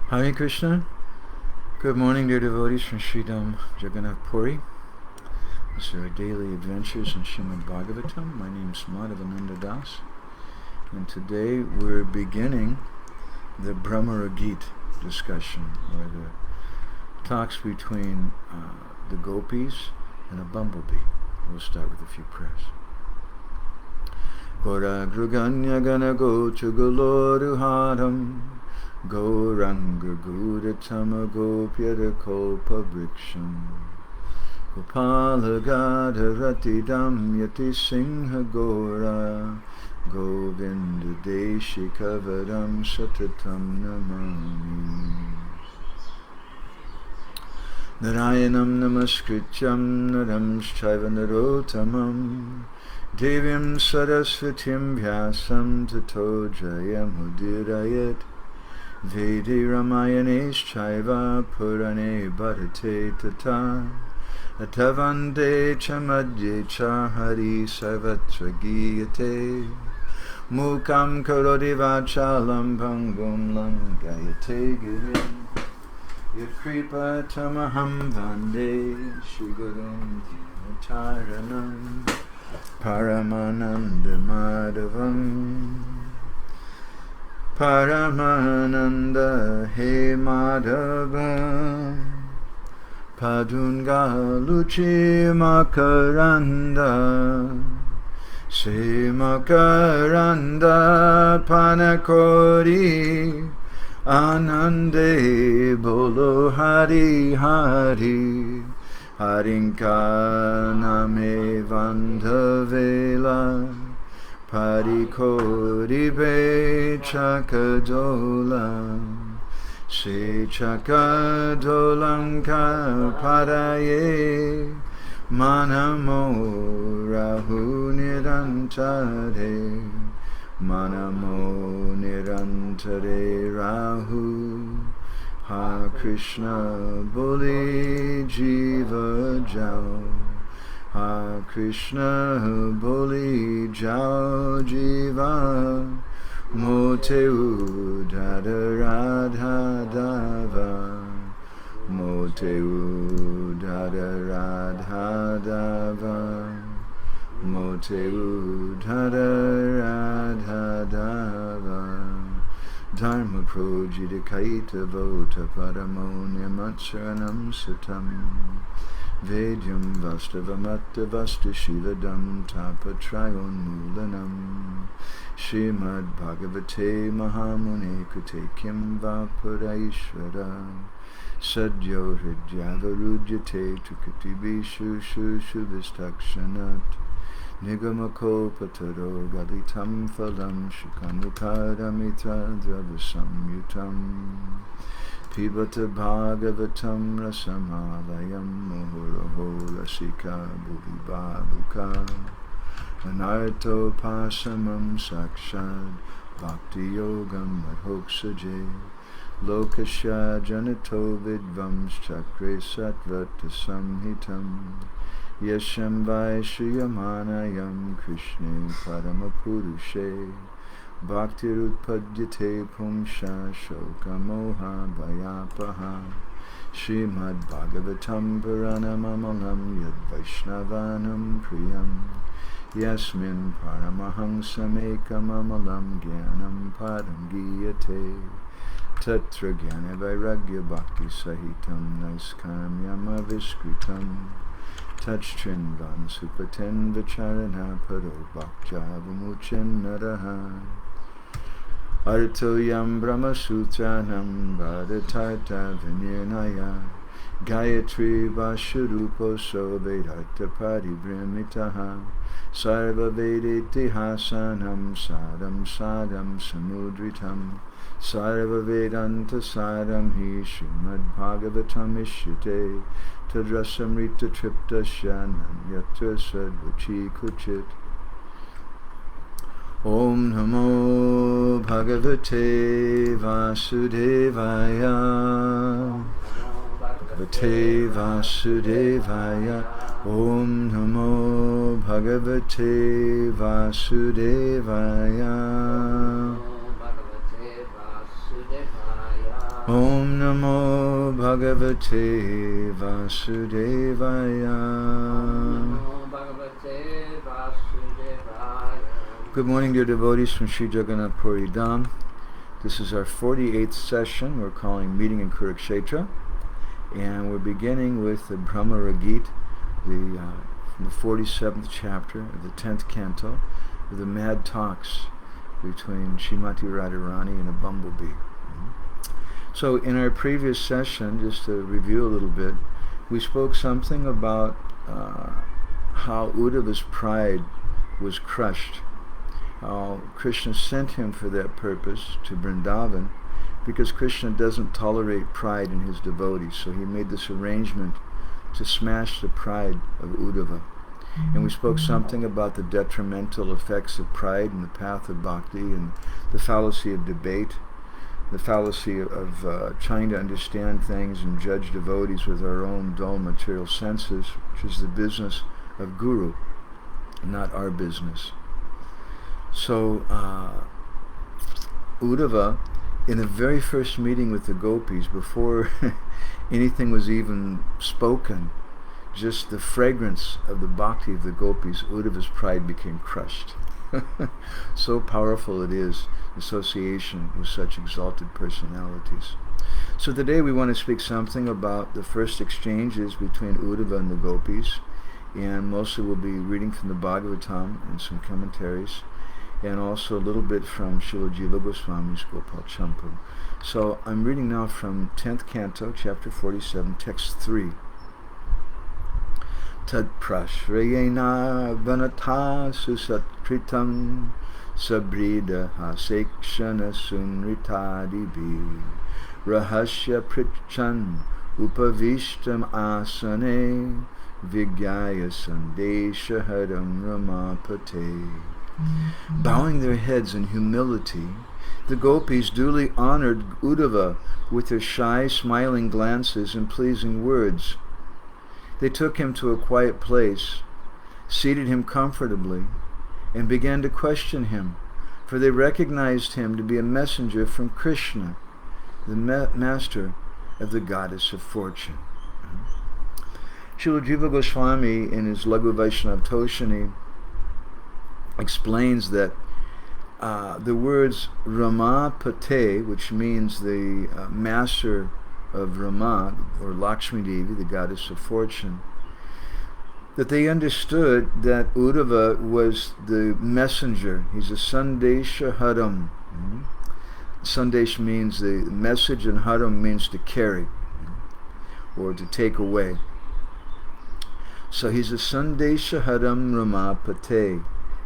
Hare Krishna. Good morning, dear devotees from Sridham Jagannath Puri. This is our daily adventures in Srimad Bhagavatam. My name is Madhavananda Das, and today we're beginning the Bhramara-gita discussion, or the talks between the gopis and a bumblebee. We'll start with a few prayers. Gora Gruganya Gana Gocha Goloruharam Gauranga Gudatama Gopyada Kolpa Briksham Gopala Gada Ratidam Yati Singha Gora Govinda Deshi Kavaram Satatam Namami Narayanam Namaskrityam Naram Shaiva Narotamam Devyam Sarasvatim Vyasam Tato Jayamudирayat Vedi Ramayanesh Chaiva Purane Bharate Tata Atavande Chamadye Chahari Sarvatra Giyate Mukam Karodi Vachalam Bhangum Langayate Girim Yatkripa Tamaham Vande Shigurum Taranam Paramananda Madhavam Paramananda He Madhava Padunga Luchi Makaranda Se Makaranda Panakori Anande Bolo Hari Hari Harinka Name Vandhavela Parikori Be Chakadola Se Chakadolanka Paraye Manamo Rahu Nirantare Manamo Nirantare Rahu Ha Krishna Boli Jiva Jao Ha Krishna Boli Jao Jiva Mote Udhada Radha Dava Mote Udhada Radha Dava Mote Udhada Radha Dava Dharma Projita Kaita Vota Paramonya Matsaranam Satam Vedyam Vastavamata Vasta Shivadam Tapatrayon Mulanam Srimad Bhagavate Mahamune Kute Kim Vapuraishvara Sadyo Hridyavarujyate Tukati Vishu Shubhistakshanat Nigamako Pataro Galitam Phalam Shukanukadamitra Dravasamyutam Pibata Bhagavatam Rasamalayam Muhuraho Rasika Bhuvibabuka Anarto Pasamam Sakshad Bhakti Yogam Madhoksaje Lokasya Janato Vidvams Chakre Satvata Samhitam Yasham Vaishyamanayam Krishne Paramapurushe Bhaktirudpadyate Pumsha Shokamoha Bhayapaha Srimad Bhagavatam Puranamamalam Yad Vaishnavanam Priyam Yasmin Paramahamsamekamalam Gyanam Padam Giyate Tatra Gyana Vairagya Bhakti Sahitam Naiskamyama Viskritam Touchchinvan Supaten Vicharana Paro Bhakjavamuchen Naraha Arto Yam Brahma Sutranam Bhadatarta Vinyanaya Gayatri Vashurupo So Vedarta Paribrimitaha Sarva Vedeti Hasanam Sadam Sadam Samudritam Sarva Vedanta Sadam Hi Srimad Bhagavatam Ishyate Tadrasamrita Tripta Shanam Yatra Sadvachi Kuchit Om Namo Bhagavate Vasudevaya Bhagavate Vasudevaya Om Namo Bhagavate Vasudevaya Om Namo Bhagavate Vasudevaya. Good morning, dear devotees from Sri Jagannath Puri Dham. This is our 48th session. We're calling Meeting in Kurukshetra. And we're beginning with the Bhramara-gita, from the 47th chapter of the 10th canto, of the mad talks between Srimati Radharani and a bumblebee. So in our previous session, just to review a little bit, we spoke something about how Uddhava's pride was crushed. Krishna sent him for that purpose to Vrindavan, because Krishna doesn't tolerate pride in his devotees. So he made this arrangement to smash the pride of Uddhava. And we spoke something about the detrimental effects of pride in the path of bhakti, and the fallacy of debate, the fallacy of trying to understand things and judge devotees with our own dull material senses, which is the business of Guru, not our business. So Uddhava, in the very first meeting with the gopis, before anything was even spoken, just the fragrance of the bhakti of the gopis, Uddhava's pride became crushed. So powerful it is, association with such exalted personalities. So today we want to speak something about the first exchanges between Uddhava and the gopis, and mostly we'll be reading from the Bhagavatam and some commentaries, and also a little bit from Srila Jiva Goswami's Gopal Champu. So I'm reading now from 10th canto, chapter 47, text 3. Tad prashrayena vanatha susatkritam sabrida hasekshana sunritadibi rahasya prichan upavishtam asane vigyaya sandeshahadam ramapate. Bowing their heads in humility, the gopis duly honored Uddhava with their shy, smiling glances and pleasing words. They took him to a quiet place, seated him comfortably, and began to question him, for they recognized him to be a messenger from Krishna, the master of the goddess of fortune. Srila Jiva Goswami, in his Laghu Vaishnava Toshani, explains that the words Ramapate, which means the master of Rama, or Lakshmi Devi, the goddess of fortune, that they understood that Uddhava was the messenger. He's a Sandesha Haram. Sandesh means the message, and Haram means to carry or to take away. So he's a Sandesha Haram Ramapate.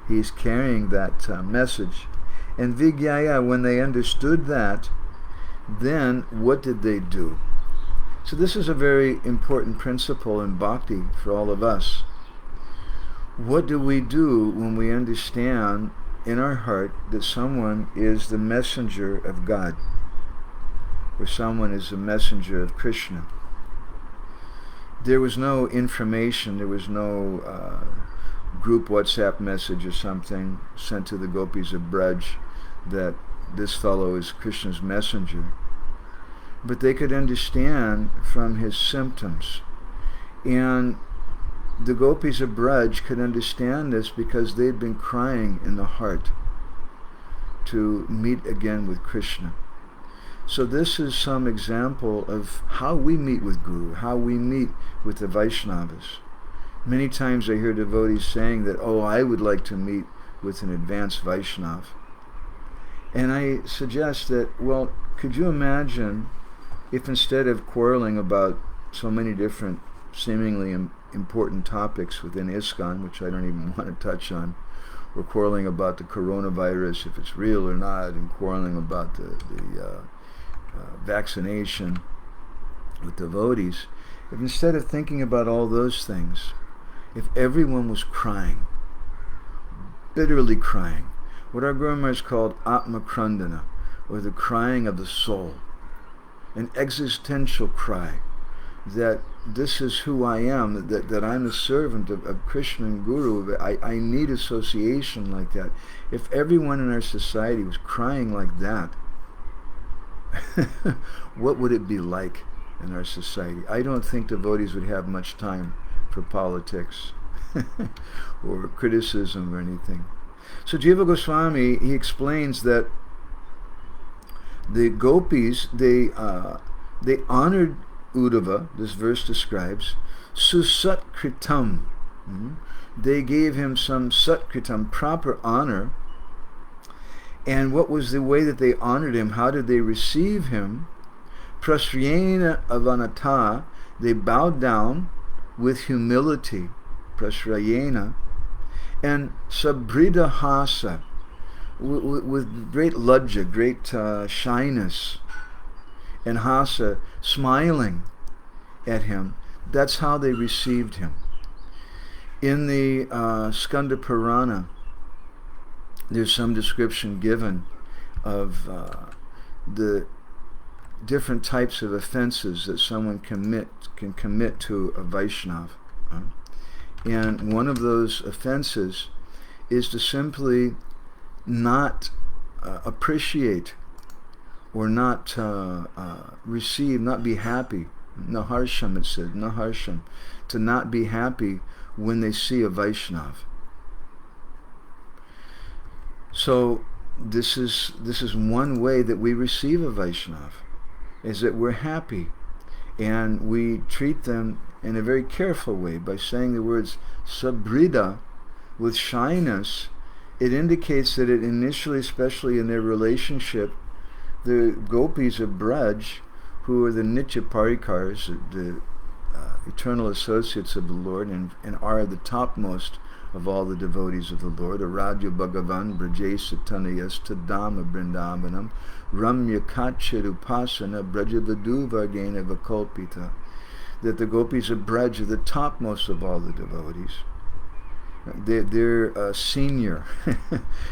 He's carrying that message. And Vigyaya, when they understood that, then what did they do? So this is a very important principle in bhakti for all of us. What do we do when we understand in our heart that someone is the messenger of God, or someone is the messenger of Krishna? There was no information, there was no group WhatsApp message or something sent to the gopis of Braj that this fellow is Krishna's messenger. But they could understand from his symptoms. And the gopis of Braj could understand this because they'd been crying in the heart to meet again with Krishna. So this is some example of how we meet with Guru, how we meet with the Vaishnavas. Many times I hear devotees saying that, I would like to meet with an advanced Vaishnava. And I suggest that, could you imagine if instead of quarreling about so many different seemingly important topics within ISKCON, which I don't even want to touch on, we're quarreling about the coronavirus, if it's real or not, and quarreling about the vaccination with devotees, if instead of thinking about all those things, if everyone was crying, bitterly crying, what our Guru Maharaj called Atma Krandana, or the crying of the soul, an existential cry, that this is who I am, that I'm a servant of Krishna and Guru, I need association like that. If everyone in our society was crying like that, what would it be like in our society? I don't think devotees would have much time for politics or criticism or anything. So Jiva Goswami, he explains that the gopis, they honored Uddhava, this verse describes, susatkritam. They gave him some satkritam, proper honor. And what was the way that they honored him? How did they receive him? Prashrayena avanata, they bowed down with humility, prashrayena, and sabrida hasa, with great lajja, great shyness, and hasa, smiling at him. That's how they received him. In the Skanda Purana, there's some description given of the different types of offenses that someone can commit to a Vaishnava. And one of those offenses is to simply not appreciate or not receive, not be happy. Naharsham, it said, naharsham, to not be happy when they see a Vaishnava. So this is one way that we receive a Vaishnava, is that we're happy, and we treat them in a very careful way by saying the words sabrida, with shyness. It indicates that it initially, especially in their relationship, the gopis of Braj, who are the Nitya Parikars, the eternal associates of the Lord, and are the topmost of all the devotees of the Lord, Aradya Bhagavan, Brajesh Tanayas Tadama Brindavanam, Ramya Kacharupasana, Brajavadu Vargena Vakolpita, that the gopis of Braj are the topmost of all the devotees. They're senior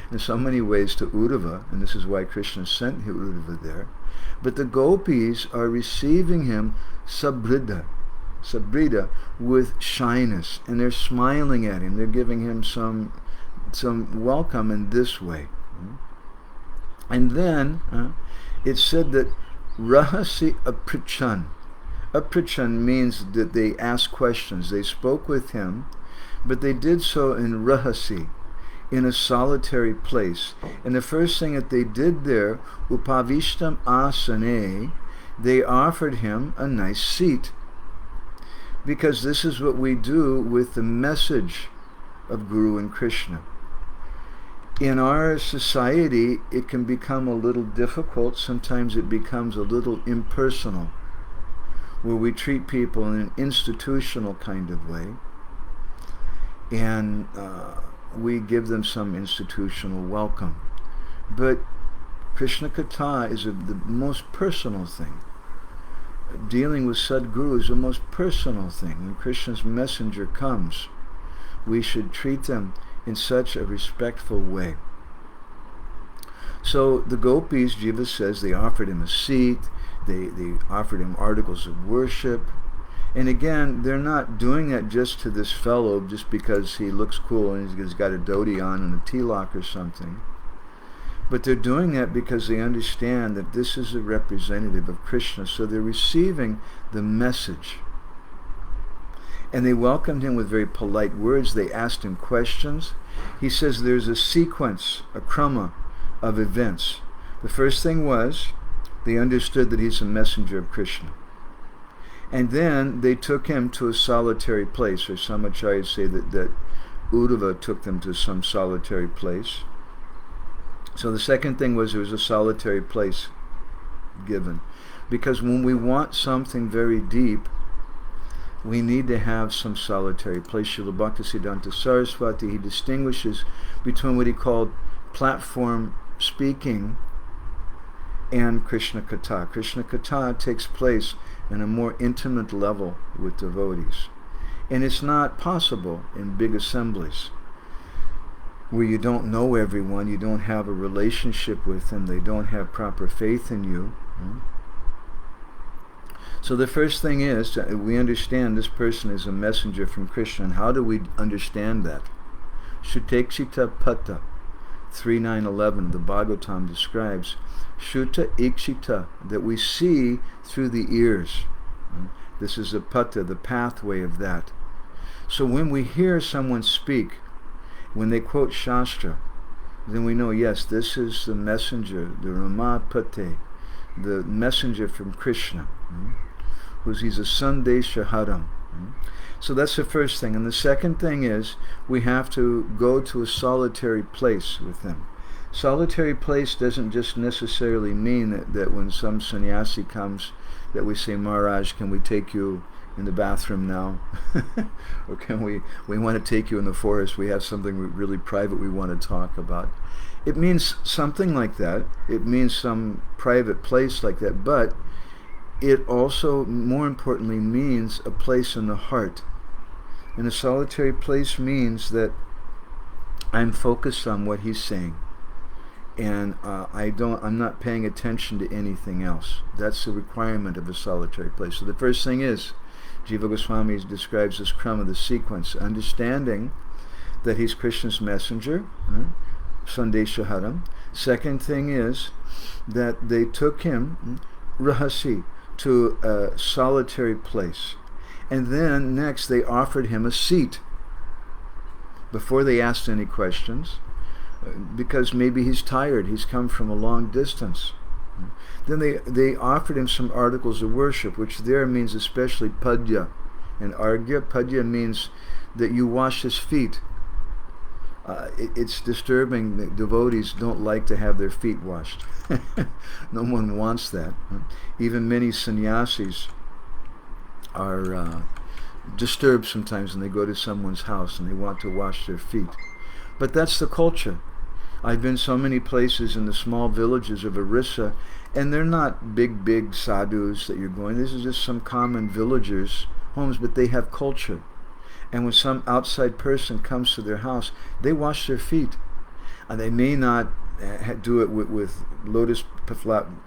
in so many ways to Uddhava, and this is why Krishna sent Uddhava there. But the gopis are receiving him sabrida, with shyness, and they're smiling at him. They're giving him some welcome in this way. And then it's said that rahasi aprichan. Aprichan means that they asked questions. They spoke with him, but they did so in rahasi, in a solitary place. And the first thing that they did there, upavishtam asane, they offered him a nice seat. Because this is what we do with the message of Guru and Krishna. In our society, it can become a little difficult. Sometimes it becomes a little impersonal, where we treat people in an institutional kind of way, and we give them some institutional welcome. But kṛṣṇa-kathā is the most personal thing. Dealing with Sadguru is the most personal thing. When Krishna's messenger comes, we should treat them in such a respectful way. So the gopis, Jiva says, they offered him a seat, they offered him articles of worship. And again, they're not doing that just to this fellow just because he looks cool and he's got a dhoti on and a tilak or something. But they're doing that because they understand that this is a representative of Krishna, so they're receiving the message. And they welcomed him with very polite words. They asked him questions. He says there's a sequence, a krama of events. The first thing was, they understood that he's a messenger of Krishna. And then they took him to a solitary place, or some acharyas say that Uddhava took them to some solitary place. So the second thing was there was a solitary place given. Because when we want something very deep, we need to have some solitary place. Srila Bhaktisiddhanta Saraswati, he distinguishes between what he called platform speaking and kṛṣṇa-kathā. Kṛṣṇa-kathā takes place in a more intimate level with devotees. And it's not possible in big assemblies, where you don't know everyone, you don't have a relationship with them, they don't have proper faith in you. So the first thing is, we understand this person is a messenger from Krishna. And how do we understand that? Shutekshita pata. 3.9.11 of the Bhagavatam describes Shuta Ikshita, that we see through the ears. This is the pata, the pathway of that. So when we hear someone speak, when they quote Shastra, then we know, yes, this is the messenger, the Ramapate, the messenger from Krishna, he's a Sandeshaharam. So that's the first thing. And the second thing is, we have to go to a solitary place with him. Solitary place doesn't just necessarily mean that when some sannyasi comes, that we say, Maharaj, can we take you in the bathroom now? Or can we want to take you in the forest, we have something really private we want to talk about. It means something like that. It means some private place like that, but it also, more importantly, means a place in the heart. And a solitary place means that I'm focused on what he's saying, and I'm not paying attention to anything else. That's the requirement of a solitary place. So the first thing is, Jiva Goswami describes this krama, the sequence, understanding that he's Krishna's messenger, Sandeshaharam. Second thing is that they took him, Rahasi, to a solitary place. And then next they offered him a seat before they asked any questions, because maybe he's tired, he's come from a long distance. Then they offered him some articles of worship, which there means especially padya and argya. Padya means that you wash his feet. It's disturbing that devotees don't like to have their feet washed. No one wants that. Even many sannyasis are disturbed sometimes when they go to someone's house and they want to wash their feet. But that's the culture. I've been so many places in the small villages of Orissa, and they're not big sadhus that you're going. This is just some common villagers' homes, but they have culture. And when some outside person comes to their house, they wash their feet. And they may not do it with lotus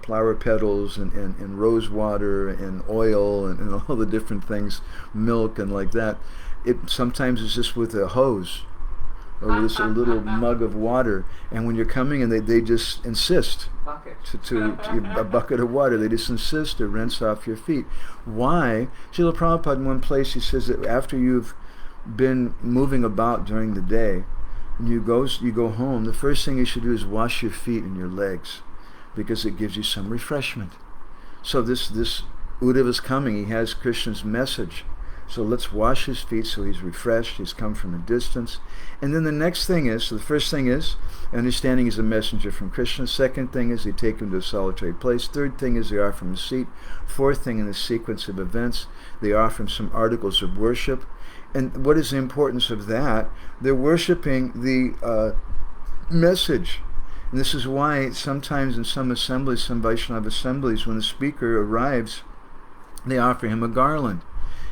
flower petals and rose water and oil and all the different things, milk and like that. Sometimes it's just with a hose or with a little mug of water. And when you're coming in, they just insist to a bucket of water. They just insist to rinse off your feet. Why? Srila Prabhupada in one place, he says that after you've been moving about during the day, and you go home, the first thing you should do is wash your feet and your legs, because it gives you some refreshment. So this Uddhava is coming, he has Krishna's message. So let's wash his feet so he's refreshed, he's come from a distance. And then the next thing is, so the first thing is, understanding he's a messenger from Krishna. Second thing is, they take him to a solitary place. Third thing is, they offer him a seat. Fourth thing in the sequence of events, they offer him some articles of worship. And what is the importance of that? They're worshiping the message. And this is why sometimes in some assemblies, some Vaishnava assemblies, when the speaker arrives, they offer him a garland.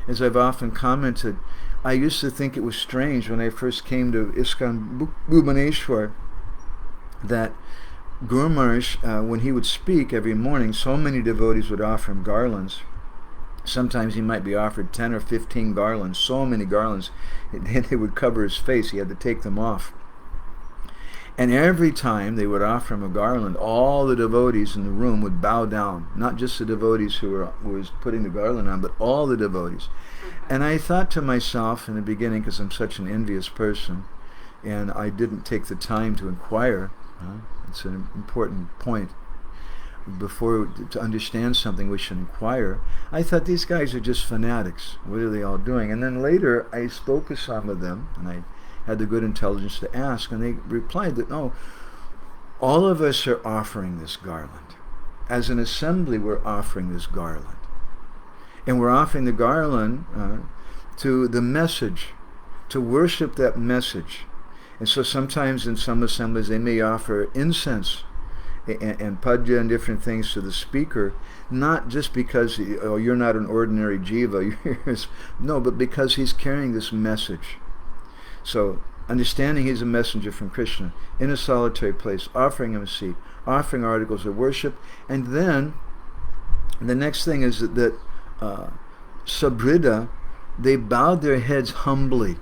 As I've often commented, I used to think it was strange when I first came to ISKCON Bhubaneswar that Guru Maharaj, when he would speak every morning, so many devotees would offer him garlands. Sometimes he might be offered 10 or 15 garlands, so many garlands, and they would cover his face. He had to take them off. And every time they would offer him a garland, all the devotees in the room would bow down. Not just the devotees who was putting the garland on, but all the devotees. And I thought to myself in the beginning, because I'm such an envious person, and I didn't take the time to inquire. It's an important point. Before, to understand something, we should inquire. I thought, these guys are just fanatics. What are they all doing? And then later I spoke with some of them, and I had the good intelligence to ask, and they replied that no, all of us are offering this garland. As an assembly, we're offering this garland. And we're offering the garland to the message, to worship that message. And so sometimes in some assemblies they may offer incense and padya and different things to the speaker, not just because you're not an ordinary jiva, no, but because he's carrying this message. So understanding he's a messenger from Krishna in a solitary place, offering him a seat, offering articles of worship, and then the next thing is that Sabrida, they bowed their heads humbly.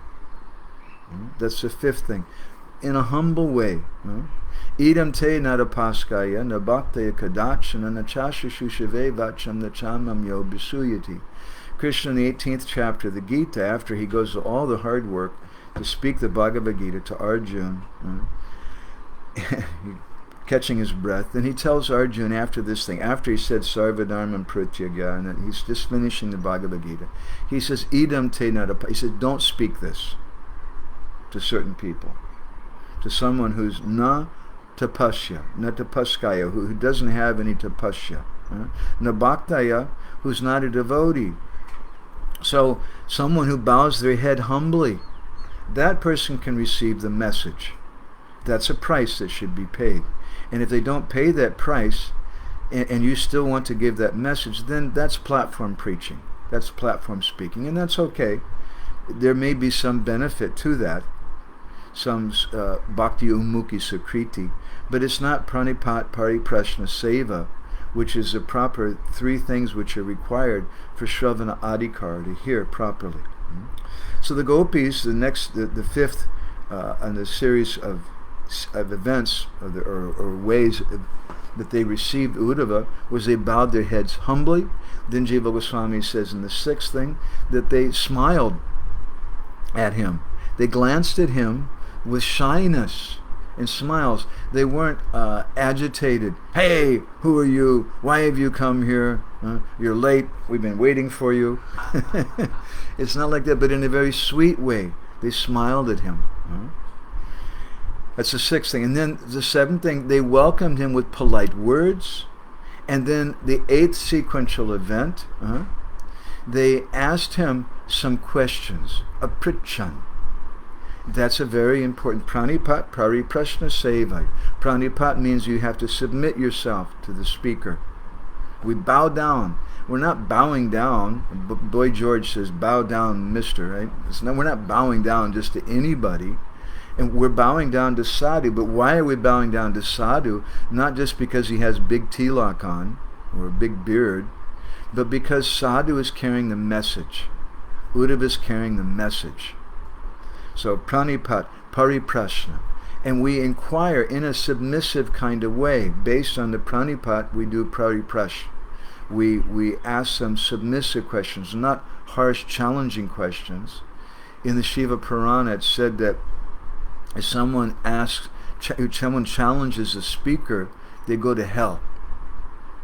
That's the fifth thing. in a humble way. Idam te nadapaskaya nabhaktaya kadachana nachashashushave vacham nachamam yo bisuyati. Krishna in the 18th chapter of the Gita, after he goes to all the hard work to speak the Bhagavad Gita to Arjuna, catching his breath, then he tells Arjuna after this thing, after he said Sarvadharmam Pratyagya, and then he's just finishing the Bhagavad Gita, he says, Idam te nadapa. He says, don't speak this to certain people, to someone who's na tapasya, na tapaskaya, who doesn't have any tapasya, na bhaktaya, who's not a devotee. So someone who bows their head humbly, that person can receive the message. That's a price that should be paid. And if they don't pay that price, and you still want to give that message, then that's platform preaching. That's platform speaking, and that's okay. There may be some benefit to that, some bhakti umukhi sukriti, but it's not pranipat pariprashna seva, which is the proper three things which are required for Shravana Adhikar, to hear properly. So the gopis, the fifth in the series of events or ways that they received Uddhava, was they bowed their heads humbly. Then Jiva Goswami says in the sixth thing that they smiled at him. They glanced at him with shyness and smiles. They weren't agitated. Hey, who are you? Why have you come here? You're late. We've been waiting for you. It's not like that, but in a very sweet way. They smiled at him. That's the sixth thing. And then the seventh thing, they welcomed him with polite words. And then the eighth sequential event, they asked him some questions, a prichan. That's a very important. Pranipat pariprashna seva. Pranipat means you have to submit yourself to the speaker. We bow down. We're not bowing down. Boy George says, bow down, mister, right? We're not bowing down just to anybody. And we're bowing down to sadhu. But why are we bowing down to sadhu? Not just because he has big tilak on or a big beard, but because sadhu is carrying the message. Uddhava is carrying the message. So pranipat, pariprashna. And we inquire in a submissive kind of way. Based on the pranipat, we do pariprash. We ask some submissive questions, not harsh, challenging questions. In the Shiva Purana, it said that if someone challenges a speaker, they go to hell.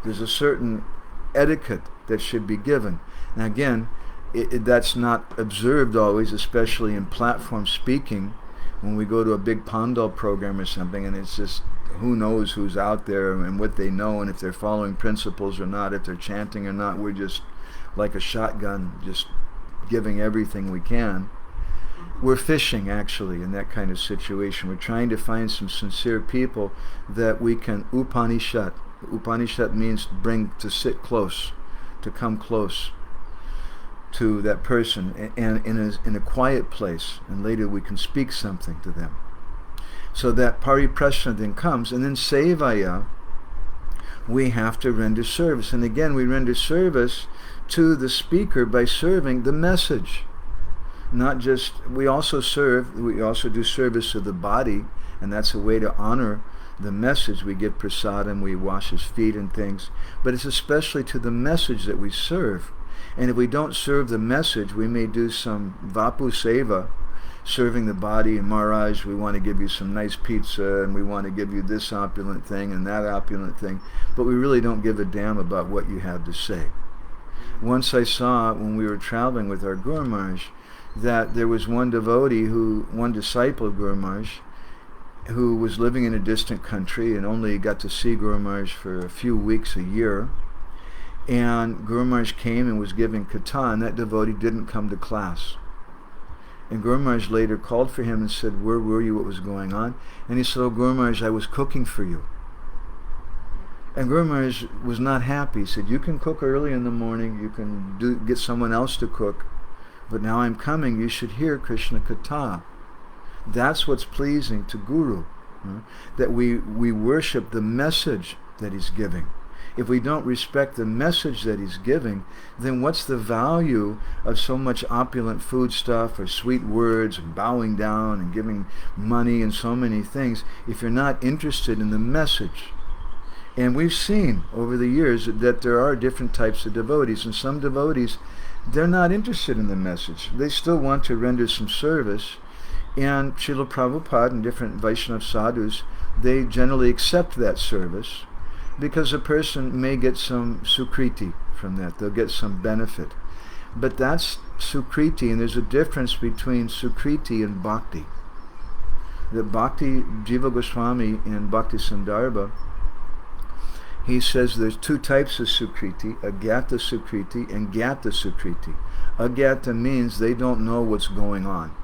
There's a certain etiquette that should be given. Now again, that's not observed always, especially in platform speaking. When we go to a big Pandal program or something, and it's just who knows who's out there and what they know, and if they're following principles or not, if they're chanting or not. We're just like a shotgun, just giving everything we can. We're fishing, actually, in that kind of situation. We're trying to find some sincere people that we can Upanishad. Upanishad means to sit close, to come close to that person, and in a quiet place, and later we can speak something to them. So that pariprashna then comes, and then sevaya, we have to render service. And again, we render service to the speaker by serving the message. Not just, we also do service of the body, and that's a way to honor the message. We give prasadam, we wash his feet and things, but it's especially to the message that we serve. And if we don't serve the message, we may do some vapu seva, serving the body, and Maharaj, we want to give you some nice pizza, and we want to give you this opulent thing and that opulent thing, but we really don't give a damn about what you have to say. Once I saw, when we were traveling with our Guru Maharaj, that there was one disciple of Guru Maharaj, who was living in a distant country and only got to see Guru Maharaj for a few weeks a year. And Guru Maharaj came and was giving katha, and that devotee didn't come to class. And Guru Maharaj later called for him and said, where were you, what was going on? And he said, oh Guru Maharaj, I was cooking for you. And Guru Maharaj was not happy. He said, you can cook early in the morning, you can get someone else to cook, but now I'm coming, you should hear kṛṣṇa-kathā. That's what's pleasing to Guru, that we worship the message that he's giving. if we don't respect the message that he's giving, then what's the value of so much opulent food stuff or sweet words and bowing down and giving money and so many things if you're not interested in the message? And we've seen over the years that there are different types of devotees, and some devotees, they're not interested in the message. They still want to render some service, and Srila Prabhupada and different Vaishnava sadhus, they generally accept that service because a person may get some sukriti from that. They'll get some benefit. But that's sukriti, and there's a difference between sukriti and bhakti. The Bhakti Jiva Goswami in Bhakti Sandarbha, he says there's two types of sukriti, agyata sukriti and gyata sukriti. Agyata means they don't know what's going on.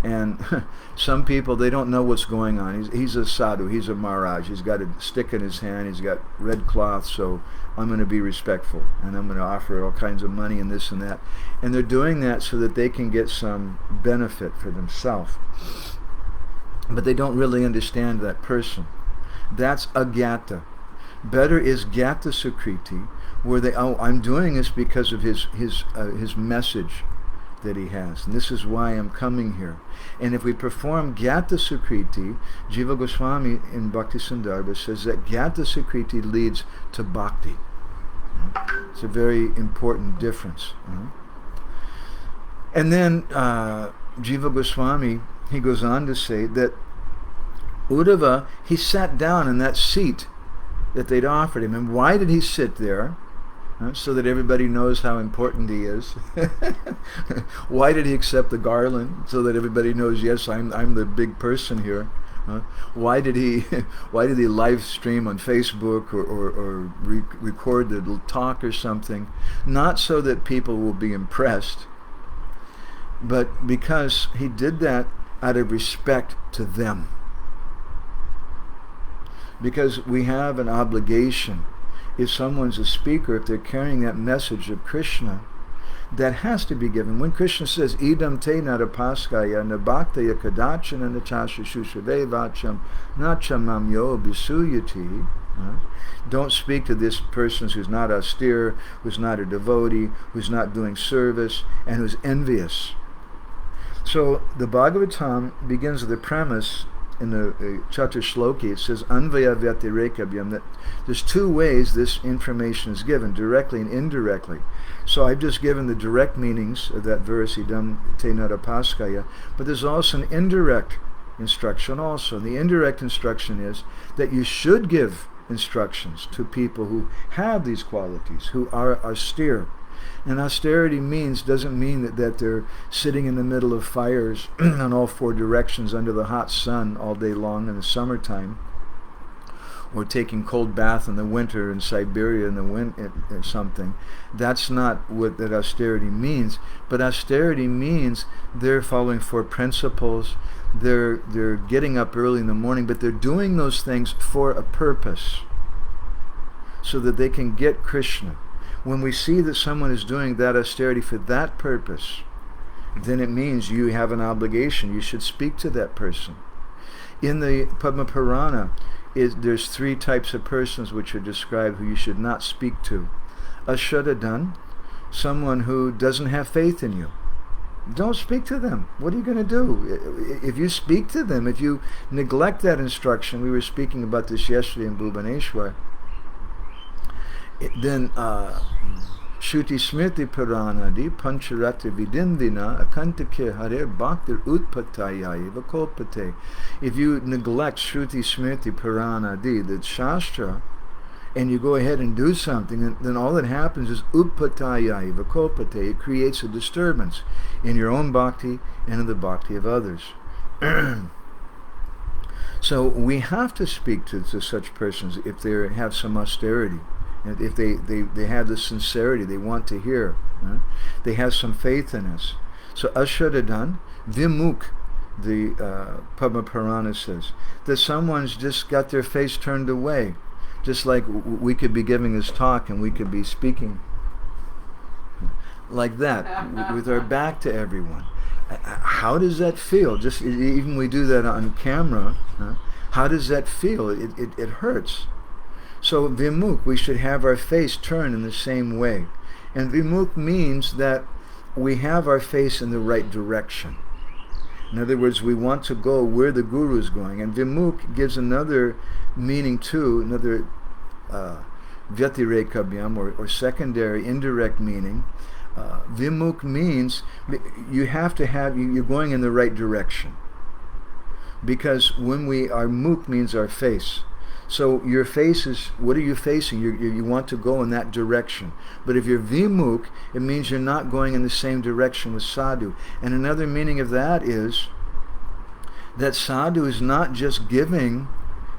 And some people, they don't know what's going on. He's a sadhu, he's a Maharaj, he's got a stick in his hand, he's got red cloth, so I'm going to be respectful, and I'm going to offer all kinds of money and this and that. And they're doing that so that they can get some benefit for themselves. But they don't really understand that person. That's agyata. Better is gyata sukriti, where they, I'm doing this because of his message that he has, and this is why I'm coming here. And if we perform gyata sukriti, Jiva Goswami in Bhakti Sandarbha says that gyata sukriti leads to bhakti. It's a very important difference. And then Jiva Goswami, he goes on to say that Uddhava, he sat down in that seat that they'd offered him. And why did he sit there? So that everybody knows how important he is. Why did he accept the garland? So that everybody knows, yes, I'm the big person here. Why did he live stream on Facebook or record the talk or something? Not so that people will be impressed, but because he did that out of respect to them. Because we have an obligation. If someone's a speaker, if they're carrying that message of Krishna, that has to be given. When Krishna says, idam te narapaskaya nabhaktaya kadachana nachasha shushave vacham nachamam yo bisuyati, don't speak to this person who's not austere, who's not a devotee, who's not doing service, and who's envious. So the Bhagavatam begins with the premise in the Chatur Shloki. It says Anvaya Vyatirekabhyam, that there's two ways this information is given, directly and indirectly. So I've just given the direct meanings of that verse, idam te narapaskaya, but there's also an indirect instruction also. And the indirect instruction is that you should give instructions to people who have these qualities, who are austere. And austerity doesn't mean that they're sitting in the middle of fires on all four directions under the hot sun all day long in the summertime, or taking cold bath in the winter in Siberia in the winter or something. That's not what that austerity means. But austerity means they're following four principles. They're getting up early in the morning, but they're doing those things for a purpose, so that they can get Krishna. When we see that someone is doing that austerity for that purpose, then it means you have an obligation. You should speak to that person. In the Padma Purana, there's three types of persons which are described who you should not speak to. Ashadadan, someone who doesn't have faith in you. Don't speak to them. What are you going to do? If you speak to them, if you neglect that instruction, we were speaking about this yesterday in Bhubaneswar, then Shruti Smriti Puranadi Pancharati Vidindina Akantake Hare Bhaktir Utpatayayi Vakolpate. If you neglect Shruti Smriti Puranadi, the Shastra, and you go ahead and do something, then all that happens is Utpatayayi Vakolpate. It creates a disturbance in your own bhakti and in the bhakti of others. So we have to speak to such persons if they have some austerity. If they have the sincerity, they want to hear. They have some faith in us. So Ashadadan, Vimuk, the Padma Purana says, that someone's just got their face turned away. Just like we could be giving this talk and we could be speaking like that, with our back to everyone. How does that feel? Just even we do that on camera. How does that feel? It hurts. So vimukh, we should have our face turned in the same way. And vimukh means that we have our face in the right direction. In other words, we want to go where the Guru is going. And vimukh gives another meaning too, another vyatirekabhyam, or secondary, indirect meaning. Vimukh means you have to have, you're going in the right direction. Because when we are mukh means our face. So your face is, what are you facing? You want to go in that direction. But if you're vimukh, it means you're not going in the same direction with sadhu. And another meaning of that is that sadhu is not just giving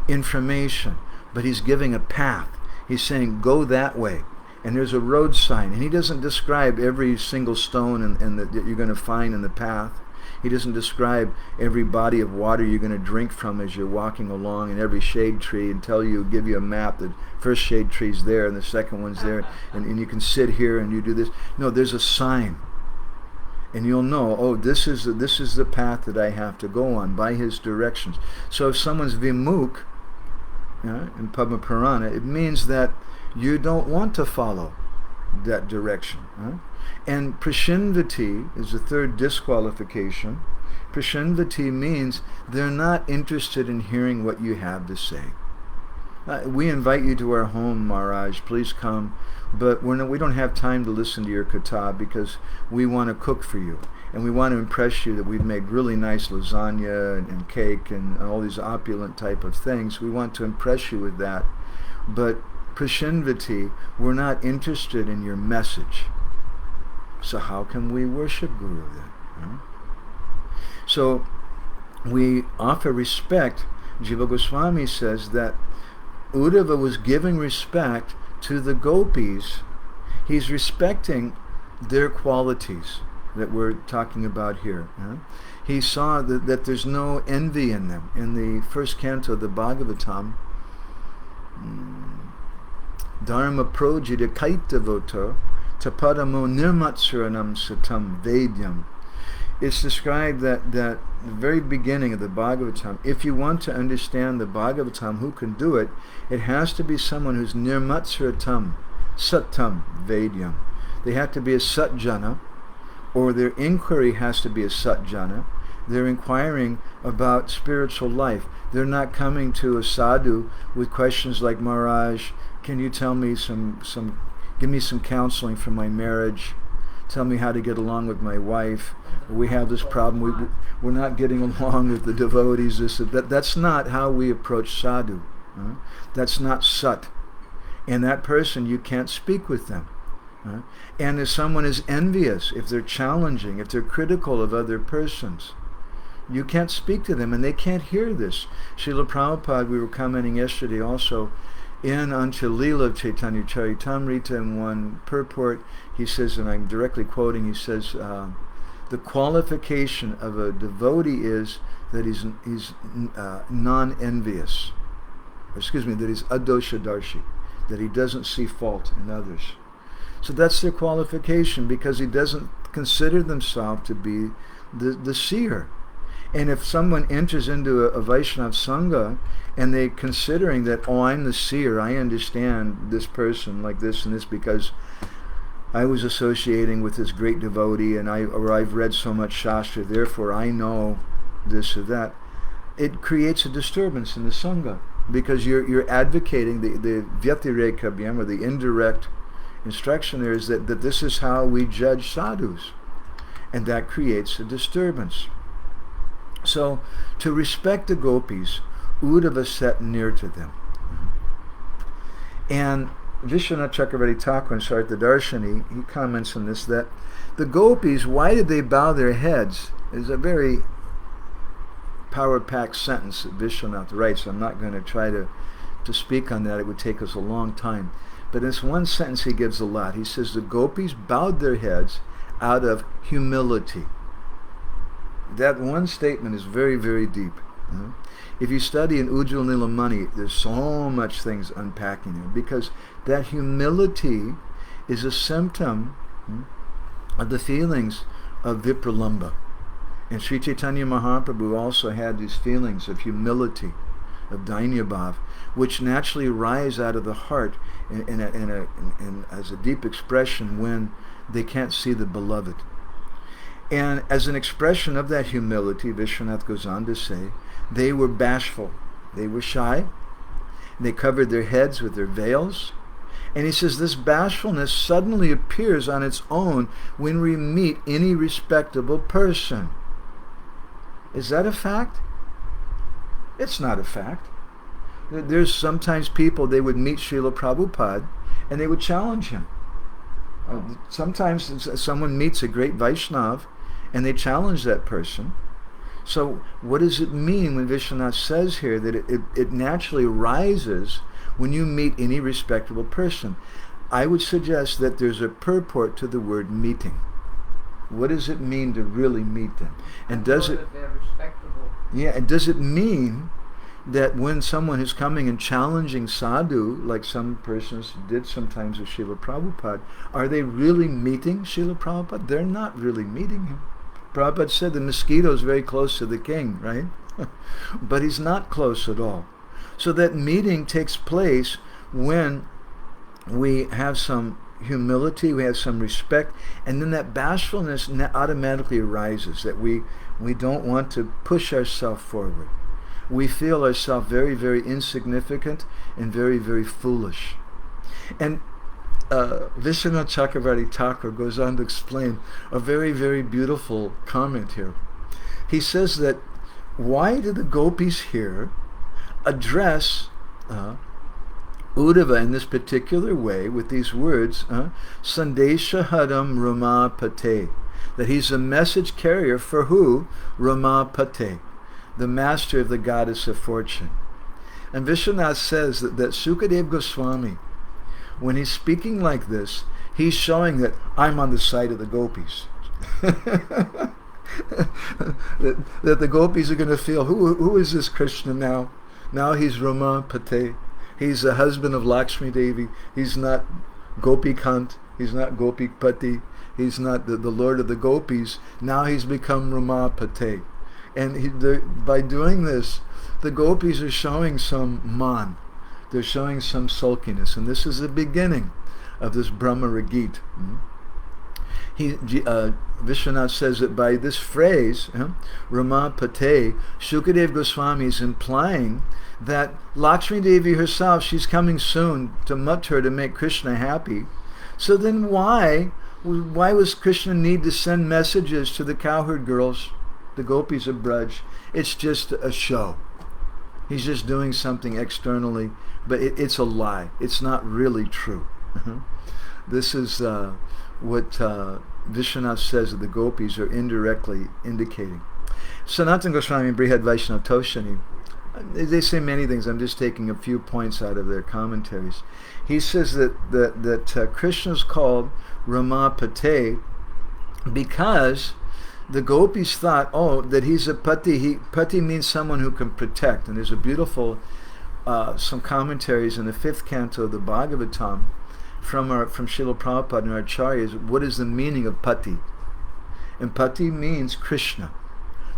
information, but he's giving a path. He's saying, go that way. And there's a road sign. And he doesn't describe every single stone that you're going to find in the path. He doesn't describe every body of water you're going to drink from as you're walking along, and every shade tree, and give you a map. The first shade tree's there and the second one's there, and you can sit here and you do this. No, there's a sign. And you'll know, oh, this is the path that I have to go on by his directions. So if someone's vimukh, in Padma Purana, it means that you don't want to follow that direction. And prashinvati is the third disqualification. Prashinvati means they're not interested in hearing what you have to say. We invite you to our home, Maharaj, please come, but we don't have time to listen to your katha because we want to cook for you. And we want to impress you that we've made really nice lasagna and cake and all these opulent type of things. We want to impress you with that. But prashinvati, we're not interested in your message. So how can we worship Guru then? So we offer respect. Jiva Goswami says that Uddhava was giving respect to the gopis. He's respecting their qualities that we're talking about here. He saw that there's no envy in them. In the first canto of the Bhagavatam, Dharma projita kaitavoto tapadamo nirmatsuranam satam vedyam. It's described that the very beginning of the Bhagavatam, if you want to understand the Bhagavatam, who can do it, it has to be someone who's nirmatsuratam, satam vedyam. They have to be a satjana, or their inquiry has to be a satjana. They're inquiring about spiritual life. They're not coming to a sadhu with questions like, Maharaj, can you tell me give me some counseling for my marriage? Tell me how to get along with my wife. We have this problem. We're not getting along with the devotees. That's not how we approach sadhu. That's not sat. And that person, you can't speak with them. And if someone is envious, if they're challenging, if they're critical of other persons, you can't speak to them, and they can't hear this. Srila Prabhupada, we were commenting yesterday also, in Ancha-lila of Chaitanya Charitamrita, in one purport, he says, and I'm directly quoting, he says, the qualification of a devotee is that he's non-envious. That he's adoshadarshi, that he doesn't see fault in others. So that's their qualification, because he doesn't consider himself to be the seer. And if someone enters into a Vaishnava Sangha and they're considering that, oh, I'm the seer, I understand this person like this and this because I was associating with this great devotee and I've read so much Shastra, therefore I know this or that, it creates a disturbance in the Sangha, because you're advocating the vyatirekabhyam, or the indirect instruction there is that this is how we judge sadhus, and that creates a disturbance. So, to respect the gopis, Uddhava sat near to them. And Vishwanath Chakravarti Thakur in Sarita Darshani, he comments on this, that the gopis, why did they bow their heads? Is a very power-packed sentence that Vishwanath writes. I'm not going to try to speak on that. It would take us a long time. But in this one sentence he gives a lot. He says the gopis bowed their heads out of humility. That one statement is very, very deep. If you study in Ujjwal Nilamani, there's so much things unpacking there, because that humility is a symptom of the feelings of Vipralambha. And Sri Chaitanya Mahaprabhu also had these feelings of humility. of Dainyabhav, which naturally rise out of the heart in as a deep expression when they can't see the beloved. And as an expression of that humility, Vishwanath goes on to say, they were bashful, they were shy, they covered their heads with their veils. And he says this bashfulness suddenly appears on its own when we meet any respectable person. Is that a fact? It's not a fact. There's sometimes people, they would meet Srila Prabhupada and they would challenge him. Sometimes someone meets a great Vaishnav and they challenge that person. So what does it mean when Vishwanath says here that it naturally arises when you meet any respectable person? I would suggest that there's a purport to the word meeting. What does it mean to really meet them? And does it, they're respectable. Yeah, and does it mean that when someone is coming and challenging sadhu, like some persons did sometimes with Srila Prabhupada, are they really meeting Srila Prabhupada? They're not really meeting him. Prabhupada said the mosquito is very close to the king, right? But he's not close at all. So that meeting takes place when we have some humility, we have some respect, and then that bashfulness automatically arises, that we don't want to push ourselves forward. We feel ourselves very, very insignificant and very, very foolish. And Vishwanath Chakravarti Thakur goes on to explain a very, very beautiful comment here. He says that why do the gopis here address Uddhava in this particular way with these words, Sandesha Haram Rama Pate, that he's a message carrier for who? Rama Pate, the master of the goddess of fortune. And Vishwanath says that Sukadeva Goswami, when he's speaking like this, he's showing that I'm on the side of the gopis. that the gopis are going to feel, who is this Krishna now? Now he's Rama Pate. He's the husband of Lakshmi Devi. He's not Gopikant. He's not Gopipati. He's not the Lord of the gopis. Now he's become Rama Pate. And by doing this, the gopis are showing some man. They're showing some sulkiness. And this is the beginning of this Bhramara-gita. Vishwanath says that by this phrase, Rama Pate, Sukadeva Goswami is implying that Lakshmi Devi herself, she's coming soon to Mathura to make Krishna happy. So then why was Krishna need to send messages to the cowherd girls, the gopis of Braj? It's just a show. He's just doing something externally, but it's a lie. It's not really true. This is what Vishwanath says that the gopis are indirectly indicating. Sanatana Goswami and Brihad Vaishnava Toshani, they say many things. I'm just taking a few points out of their commentaries. He says that Krishna is called Rama Pate because the gopis thought, that he's a pati. Pati means someone who can protect. And there's a beautiful, some commentaries in the 5th canto of the Bhagavatam from Srila Prabhupada and our acharyas. What is the meaning of pati? And pati means Krishna.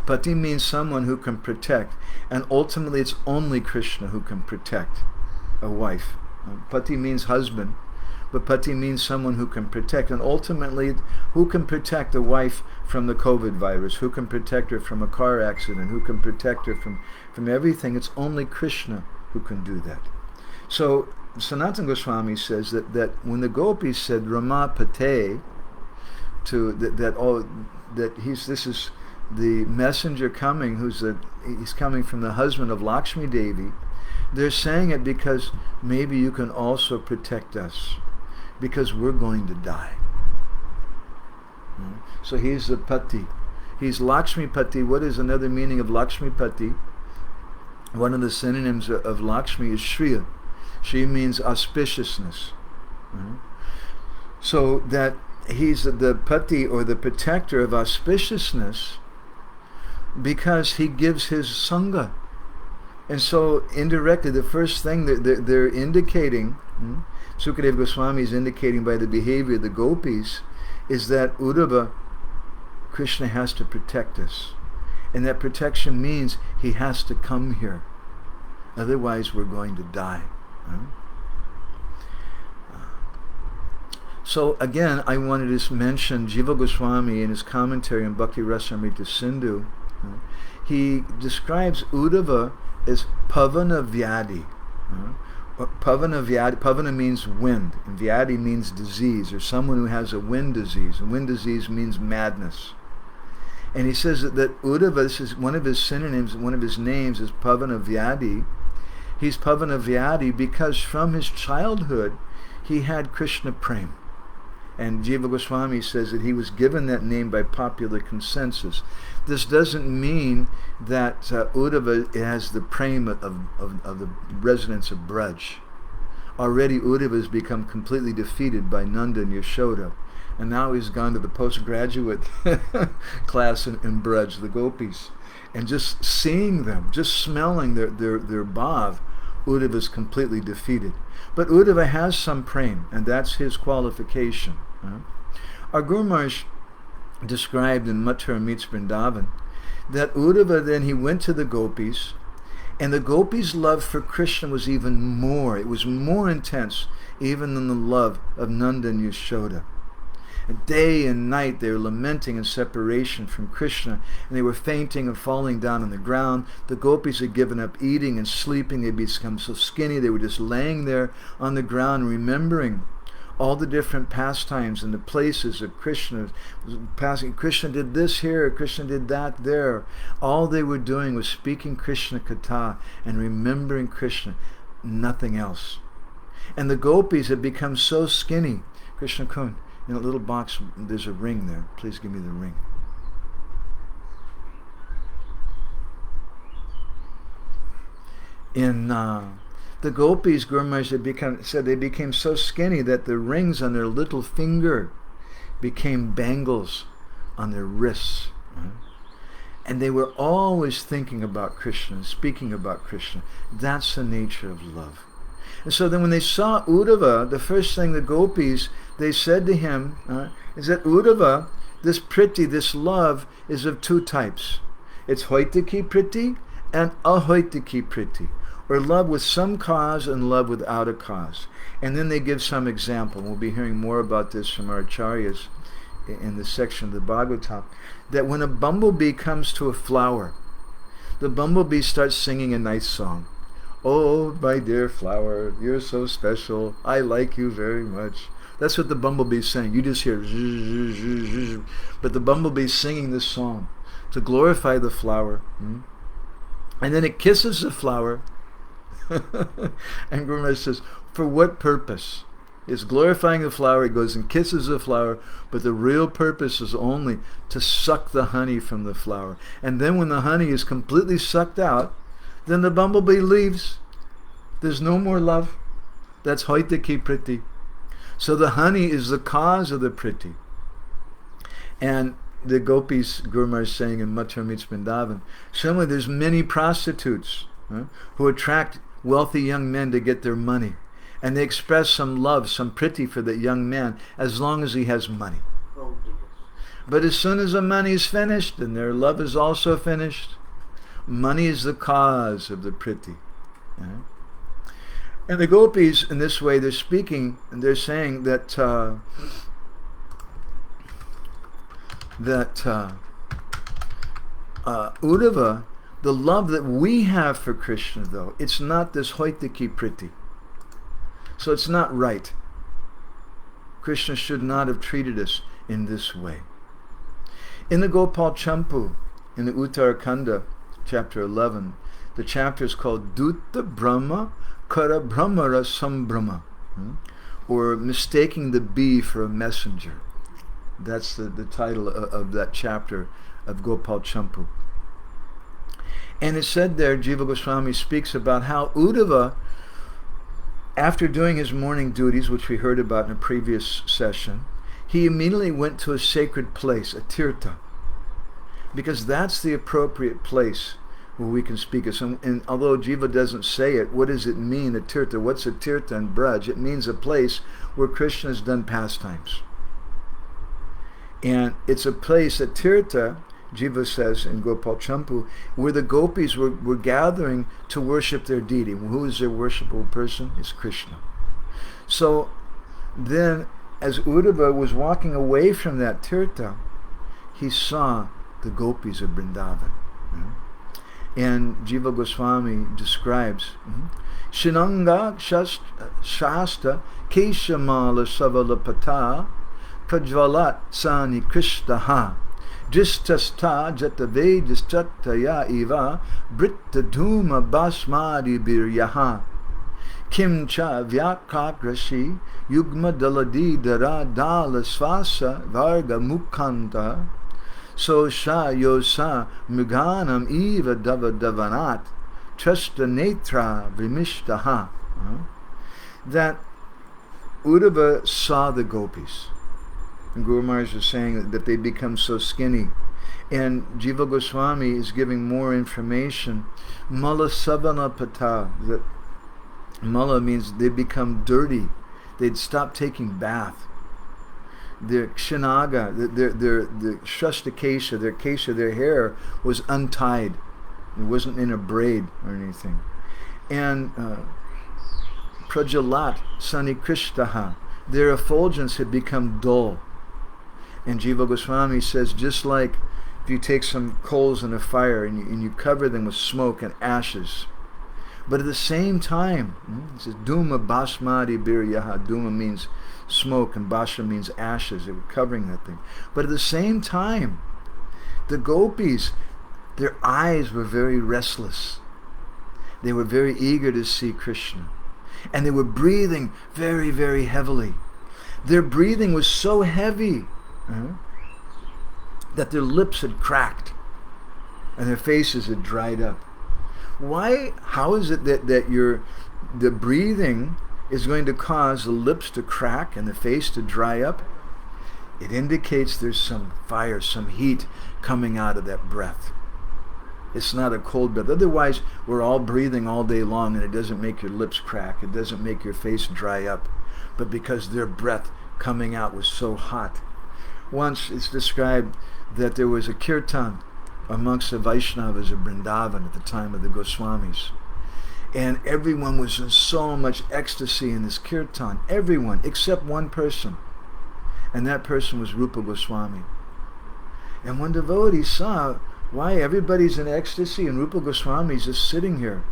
Pati means someone who can protect. And ultimately it's only Krishna who can protect a wife. Pati means husband, but pati means someone who can protect. And ultimately, who can protect a wife from the COVID virus? Who can protect her from a car accident? Who can protect her from everything? It's only Krishna who can do that. So Sanatana Goswami says that when the gopis said Rama Pate, this is the messenger coming, he's coming from the husband of Lakshmi Devi, they're saying it because maybe you can also protect us, because we're going to die. So he's the pati. He's Lakshmi Pati. What is another meaning of Lakshmi Pati? One of the synonyms of Lakshmi is Shriya. Shri means auspiciousness. So that he's the pati or the protector of auspiciousness because he gives his sangha. And so indirectly, the first thing that they're indicating, Sukadeva Goswami is indicating by the behavior of the gopis, is that Uddhava, Krishna has to protect us. And that protection means he has to come here. Otherwise, we're going to die. So again, I wanted to just mention Jiva Goswami in his commentary on Bhakti Rasamrita Sindhu. He describes Uddhava as Pavana Vyadi. Pavana Vyadi, Pavana means wind, and Vyadi means disease, or someone who has a wind disease. And wind disease means madness. And he says that Uddhava, this is one of his synonyms, one of his names is Pavana Vyadi. He's Pavana Vyadi because from his childhood he had Krishna Prem. And Jiva Goswami says that he was given that name by popular consensus. This doesn't mean that Uddhava has the prem of the residents of Braj. Already Uddhava has become completely defeated by Nanda and Yashoda. And now he's gone to the postgraduate class in Braj, the gopis. And just seeing them, just smelling their bhav, Uddhava is completely defeated. But Uddhava has some prem, and that's his qualification. Our Guru Maharaj described in Mathura Meets Vrindavan that Uddhava then he went to the gopis, and the gopis' love for Krishna was even more. It was more intense even than the love of Nanda and Yashoda. And day and night they were lamenting in separation from Krishna, and they were fainting and falling down on the ground. The gopis had given up eating and sleeping. They'd become so skinny they were just laying there on the ground remembering all the different pastimes and the places of Krishna. Krishna did this here, Krishna did that there. All they were doing was speaking kṛṣṇa-kathā and remembering Krishna, nothing else. And the gopis had become so skinny. Krishna Kun, in a little box, there's a ring there. Please give me the ring. In the gopis, Guru Maharaj said they became so skinny that the rings on their little finger became bangles on their wrists. And they were always thinking about Krishna, speaking about Krishna. That's the nature of love. And so then when they saw Uddhava, the first thing the gopis, they said to him, is that Uddhava, this priti, this love, is of two types. It's hoitaki priti and ahoitaki priti, or love with some cause and love without a cause. And then they give some example. We'll be hearing more about this from our acharyas in the section of the Bhagavatam, that when a bumblebee comes to a flower, the bumblebee starts singing a nice song. Oh, my dear flower, you're so special. I like you very much. That's what the bumblebee's saying. You just hear zzz, zzz, zzz. But the bumblebee's singing this song to glorify the flower. And then it kisses the flower. And Guru Maharaj says, for what purpose? It's glorifying the flower. It goes and kisses the flower, but the real purpose is only to suck the honey from the flower. And then when the honey is completely sucked out, then the bumblebee leaves. There's no more love. That's hoitaki priti. So the honey is the cause of the priti. And the gopis, Guru Maharaj is saying in Mathura Meets Vrindavan, similarly there's many prostitutes who attract wealthy young men to get their money. And they express some love, some priti for that young man as long as he has money. But as soon as the money is finished, then their love is also finished. Money is the cause of the priti. And the gopis, in this way, they're speaking, and they're saying that Uddhava, the love that we have for Krishna, though, it's not this hoitaki priti. So it's not right. Krishna should not have treated us in this way. In the Gopal Champu, in the Uttarakhanda, chapter 11, the chapter is called Dutta Brahma Kara Bhramara Sambrahma, or mistaking the bee for a messenger. That's the title of that chapter of Gopal Champu. And it said there, Jiva Goswami speaks about how Uddhava, after doing his morning duties, which we heard about in a previous session, he immediately went to a sacred place, a tirtha, because that's the appropriate place where we can speak of some. And although Jiva doesn't say it, what does it mean, a tirtha? What's a tirtha in Braj? It means a place where Krishna has done pastimes. And it's a place, a tirtha, Jiva says in Gopal Champu, where the gopis were gathering to worship their deity. Who is their worshipable person? It's Krishna. So then, as Uddhava was walking away from that tirtha, he saw the gopis of Vrindavan. And Jiva Goswami describes, Shinanga Shasta Keshamala Savalapata Prajvalat Sani Krishnaha Jistasta Jatave Jistataya Eva Britta Dhuma Basmadi Biryaha Kimcha Vyakakrashi Yugma Daladi Dara Dala Svasa Varga Mukanta So Sha Yosa Muganam Eva Dava Davanat Trasta Netra Vimishtaha. That Uddhava saw the gopis. And Guru Maharaj is saying that they become so skinny. And Jiva Goswami is giving more information. Mala Savana Pata. That Mala means they become dirty. They'd stop taking bath. Their kṣṇa-kathā, their kṛṣṇa-kathā, their kesha, their hair was untied. It wasn't in a braid or anything. And prajalat sanikristaha, their effulgence had become dull. And Jiva Goswami says, just like if you take some coals in a fire and you cover them with smoke and ashes, but at the same time, it says Duma Basmadi Biryaha. Duma means smoke and Basha means ashes. They were covering that thing. But at the same time, the gopis, their eyes were very restless. They were very eager to see Krishna. And they were breathing very, very heavily. Their breathing was so heavy that their lips had cracked and their faces had dried up. Why? How is it that the breathing is going to cause the lips to crack and the face to dry up? It indicates there's some fire, some heat coming out of that breath. It's not a cold breath. Otherwise, we're all breathing all day long and it doesn't make your lips crack. It doesn't make your face dry up. But because their breath coming out was so hot. Once it's described that there was a kirtan amongst the Vaishnavas of Vrindavan at the time of the Goswamis. And everyone was in so much ecstasy in this kirtan. Everyone, except one person. And that person was Rupa Goswami. And one devotee saw why everybody's in ecstasy and Rupa Goswami's just sitting here.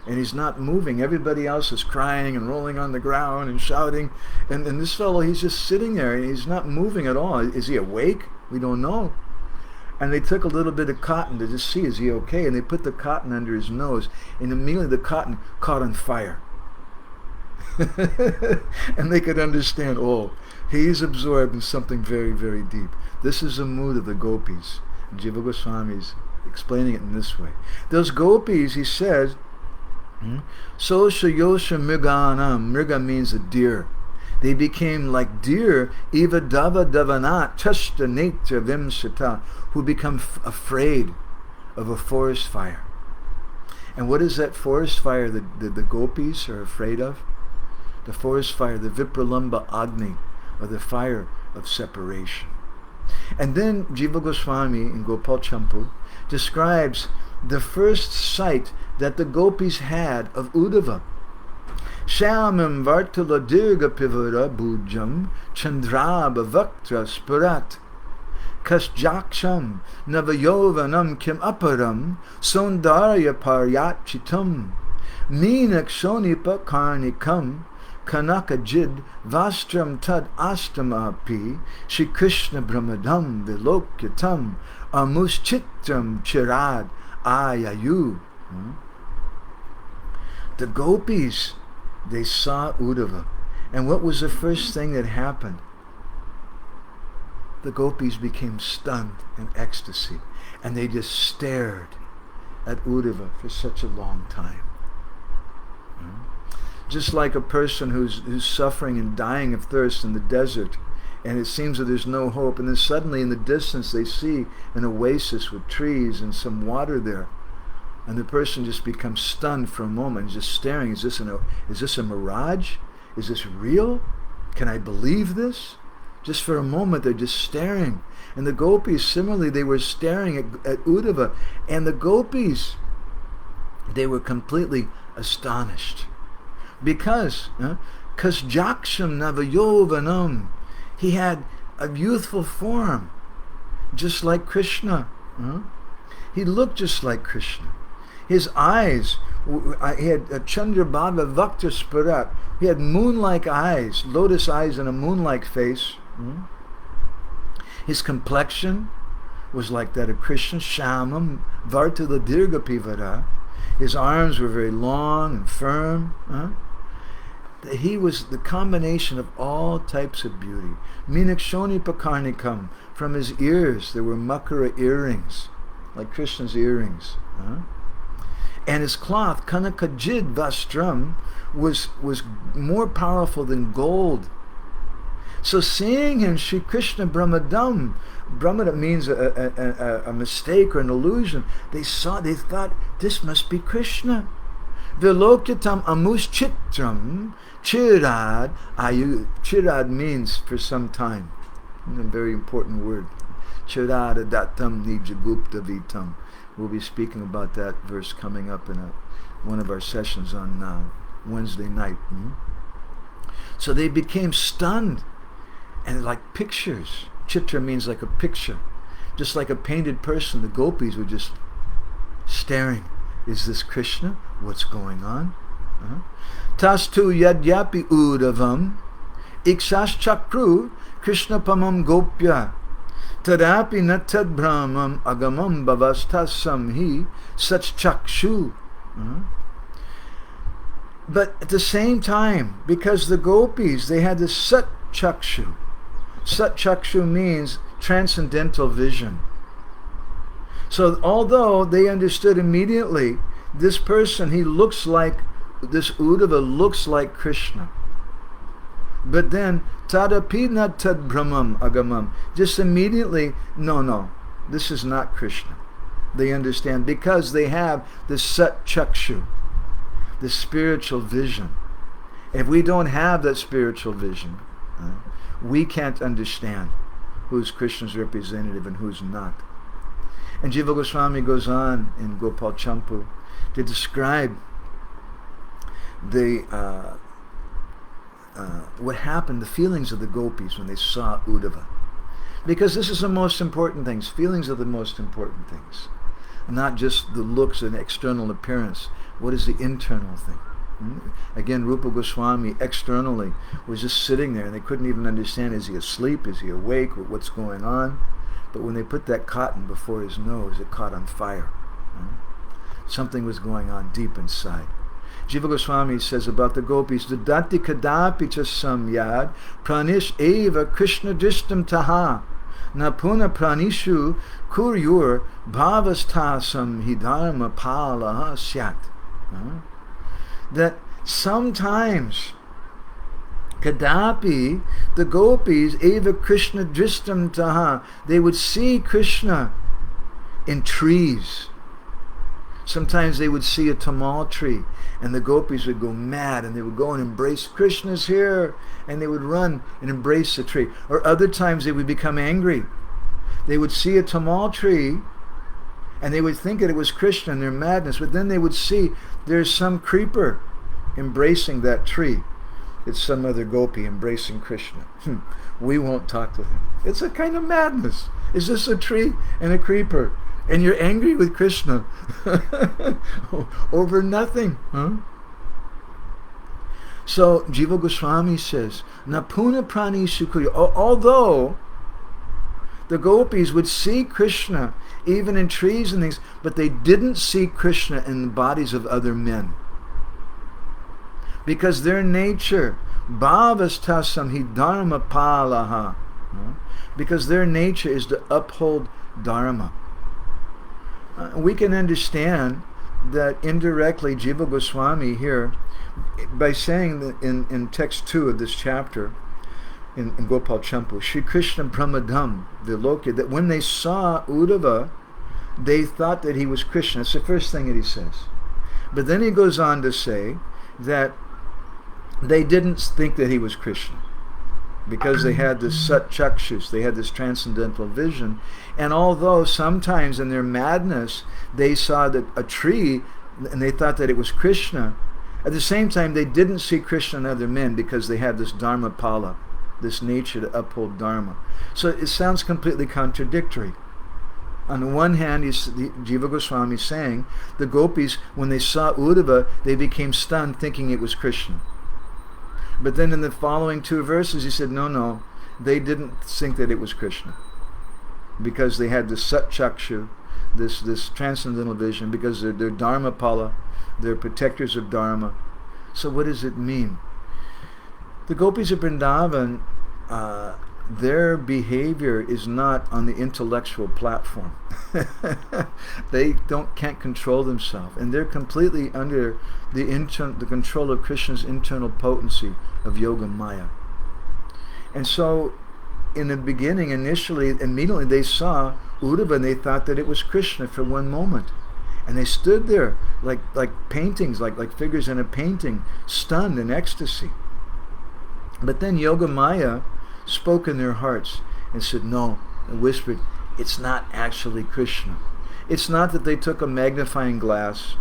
And he's not moving. Everybody else is crying and rolling on the ground and shouting. And this fellow, he's just sitting there and he's not moving at all. Is he awake? We don't know. And they took a little bit of cotton to just see, is he okay? And they put the cotton under his nose, and immediately the cotton caught on fire. And they could understand, oh, he's absorbed in something very, very deep. This is the mood of the gopis. And Jiva Goswami is explaining it in this way. Those gopis, he says, Sosha Yosha Mriganam. Mriga means a deer. They became like deer, eva dava davanat, chashta netra vimsata, who become afraid of a forest fire. And what is that forest fire that the gopis are afraid of? The forest fire, the Vipralamba Agni, or the fire of separation. And then Jiva Goswami in Gopal Champu describes the first sight that the gopis had of Uddhava. Shyamam vartala dirga pivara bhujam chandraba vaktra spurat kasjaksham navayovanam kim aparam sondarya paryachitam meenakshonipa karnikam kanakajid vastram tad astamapi Shri Krishna brahmadam vilokyatam amuschitram chirad ayayu. The gopis, they saw Uddhava. And what was the first thing that happened? The gopis became stunned in ecstasy. And they just stared at Uddhava for such a long time. Just like a person who's suffering and dying of thirst in the desert, and it seems that there's no hope, and then suddenly in the distance they see an oasis with trees and some water there. And the person just becomes stunned for a moment, just staring. Is this a mirage? Is this real? Can I believe this? Just for a moment, they're just staring. And the gopis, similarly, they were staring at Uddhava. And the gopis, they were completely astonished. Because jaksham navayovanam, he had a youthful form, just like Krishna. He looked just like Krishna. His eyes, he had a Chandrabhava Vakta Sparat. He had moon-like eyes, lotus eyes and a moon-like face. His complexion was like that of Krishna, Shamam, Vartala Dirga Pivara. His arms were very long and firm. He was the combination of all types of beauty. Minakshoni Pakarnikam. From his ears there were Makara earrings, like Krishna's earrings. And his cloth, Kanakajid Vastram, was more powerful than gold. So seeing him, Shri Krishna Brahmadam, Brahmada means a mistake or an illusion. They thought, this must be Krishna. Vilokyatam amuschitram chirad ayu. Chirad means for some time. A very important word. Chirad adatam nijagupta vitam. We'll be speaking about that verse coming up in one of our sessions on Wednesday night. So they became stunned. And like pictures. Chitra means like a picture. Just like a painted person, the gopis were just staring. Is this Krishna? What's going on? Tastu yadyapi udavam ikshas chakru Krishna pamam gopya tadapi natad brahmam agamam bhavastasam hi such chakshu. But at the same time, because the gopis, they had this sat chakshu. Sat chakshu means transcendental vision. So although they understood immediately, this person, he looks like, this Uddhava looks like Krishna. But then, tadapina tad brahmam agamam, just immediately, no, this is not Krishna. They understand because they have the sat chakshu, the spiritual vision. If we don't have that spiritual vision, we can't understand who's Krishna's representative and who's not. And Jiva Goswami goes on in Gopal Champu to describe what happened, the feelings of the gopis when they saw Uddhava. Because this is the most important things. Feelings are the most important things. Not just the looks and external appearance. What is the internal thing? Again, Rupa Goswami externally was just sitting there and they couldn't even understand, is he asleep, is he awake, or what's going on? But when they put that cotton before his nose, it caught on fire. Something was going on deep inside. Jiva Goswami says about the gopis, Dudati kadapi cha samyad pranish eva Krishna drishtam taha napuna pranishu kuryur bhavastasam hidharma palaha syat. That sometimes kadapi, the gopis, eva Krishna drishtam taha, they would see Krishna in trees. Sometimes they would see a tamal tree and the gopis would go mad and they would go and embrace, Krishna's here, and they would run and embrace the tree. Or other times they would become angry. They would see a tamal tree and they would think that it was Krishna in their madness, but then they would see there's some creeper embracing that tree. It's some other gopi embracing Krishna. We won't talk to him. It's a kind of madness. Is this a tree and a creeper? And you're angry with Krishna over nothing. So Jiva Goswami says, Napuna prani sukuri. Although the gopis would see Krishna even in trees and things, but they didn't see Krishna in the bodies of other men. Because their nature, bhavastasam hi dharma palaha, because their nature is to uphold dharma. We can understand that indirectly Jiva Goswami here, by saying that in text 2 of this chapter, in Gopal Champu, Shri Krishna Brahmadam Vilokya, that when they saw Uddhava, they thought that he was Krishna. That's the first thing that he says. But then he goes on to say that they didn't think that he was Krishna. because they had this sat-chakshus, they had this transcendental vision. And although sometimes in their madness they saw that a tree and they thought that it was Krishna, at the same time they didn't see Krishna and other men because they had this dharmapala, this nature to uphold dharma. So it sounds completely contradictory. On the one hand, Jiva Goswami is saying the gopis, when they saw Uddhava, they became stunned thinking it was Krishna. But then in the following two verses, he said, no, they didn't think that it was Krishna, because they had this sat-chakshu, this transcendental vision, because they're dharmapala, they're protectors of dharma. So what does it mean? The gopis of Vrindavan, their behavior is not on the intellectual platform. They can't control themselves, and they're completely under the control of Krishna's internal potency of yoga maya. And so in the beginning, immediately they saw Uddhava and they thought that it was Krishna for one moment. And they stood there like paintings, like figures in a painting, stunned in ecstasy. But then Yoga Maya spoke in their hearts and said, no, and whispered, it's not actually Krishna. It's not that they took a magnifying glass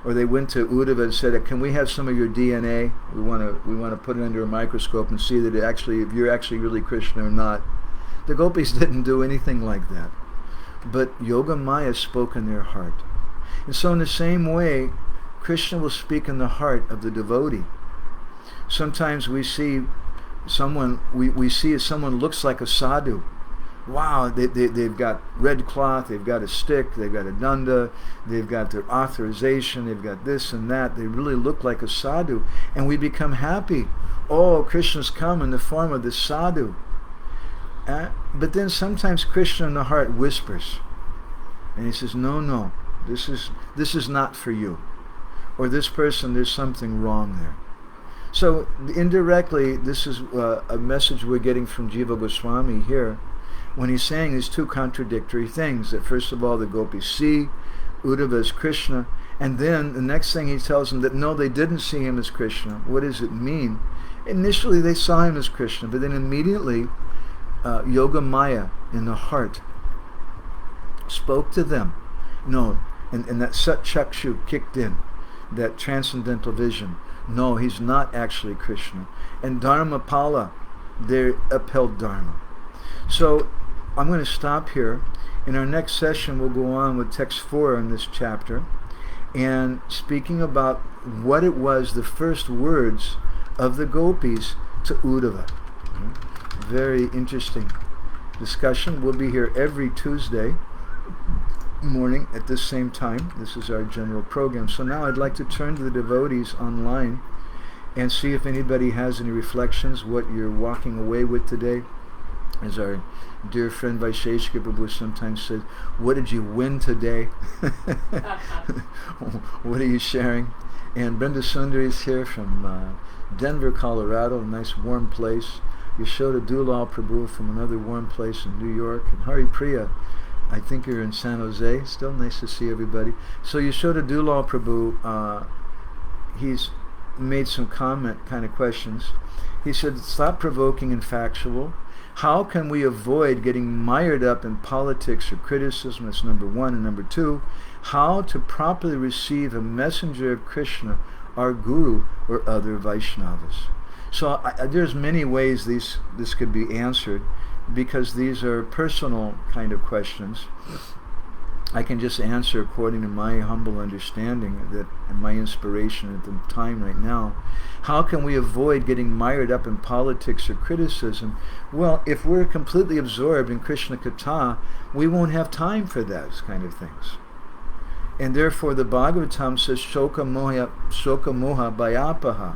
or they went to Uddhava and said, can we have some of your DNA? We want to put it under a microscope and see that if you're actually really Krishna or not. The gopis didn't do anything like that. But Yoga Maya spoke in their heart. And so in the same way, Krishna will speak in the heart of the devotee. Sometimes we see someone looks like a sadhu. Wow, they've got red cloth, they've got a stick, they've got a danda, they've got their authorization, they've got this and that. They really look like a sadhu. And we become happy. Oh, Krishna's come in the form of this sadhu. But then sometimes Krishna in the heart whispers. And he says, no, this is not for you. Or this person, there's something wrong there. So indirectly, this is a message we're getting from Jiva Goswami here, when he's saying these two contradictory things. That first of all, the gopis see Uddhava as Krishna, and then the next thing he tells them that no, they didn't see him as Krishna. What does it mean? Initially they saw him as Krishna, but then immediately Yoga Maya in the heart spoke to them. No, and that sat-chakshu kicked in, that transcendental vision. No, he's not actually Krishna. And Dharmapala, they upheld Dharma. So I'm going to stop here. In our next session, we'll go on with text 4 in this chapter, and speaking about what it was, the first words of the gopis to Uddhava. Very interesting discussion. We'll be here every Tuesday morning at this same time. This is our general program. So now I'd like to turn to the devotees online and see if anybody has any reflections, what you're walking away with today. As our dear friend Vaisheshika Prabhu sometimes says, what did you win today? What are you sharing? And Brenda Sundari is here from Denver, Colorado, a nice warm place. Yashoda Dulal Prabhu from another warm place in New York. And Hari Priya, I think you're in San Jose. Still nice to see everybody. So Yashoda Dulal Prabhu, he's made some comment kind of questions. He said, stop provoking and factual. How can we avoid getting mired up in politics or criticism? That's number one. And number two, how to properly receive a messenger of Krishna, our guru, or other Vaishnavas. So there's many ways this could be answered, because these are personal kind of questions. I can just answer according to my humble understanding that, and my inspiration at the time right now. How can we avoid getting mired up in politics or criticism? Well, if we're completely absorbed in kṛṣṇa-kathā, we won't have time for those kind of things. And therefore the Bhagavatam says, shoka moha bhayapaha.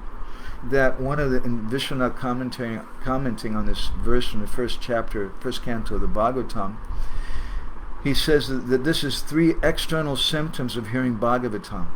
That one of the, in Vishwanath commenting on this verse in the first canto of the Bhagavatam, he says that this is 3 external symptoms of hearing Bhagavatam.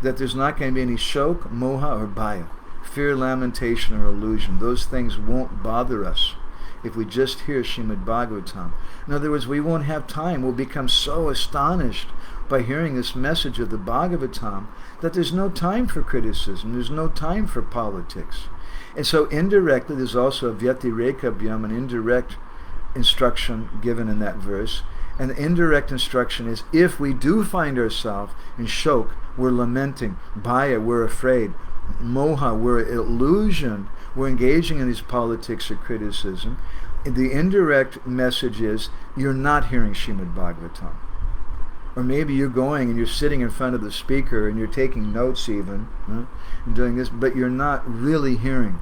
That there's not going to be any shok, moha, or bhaya. Fear, lamentation, or illusion. Those things won't bother us if we just hear Srimad Bhagavatam. In other words, we won't have time. We'll become so astonished by hearing this message of the Bhagavatam that there's no time for criticism. There's no time for politics. And so indirectly, there's also a Vyatireka-bhyam, an indirect instruction given in that verse. And the indirect instruction is, if we do find ourselves in shok, we're lamenting, bhaya, we're afraid, moha, we're illusion, we're engaging in these politics or criticism, the indirect message is, you're not hearing Srimad Bhagavatam. Or maybe you're going and you're sitting in front of the speaker and you're taking notes even, and doing this, but you're not really hearing.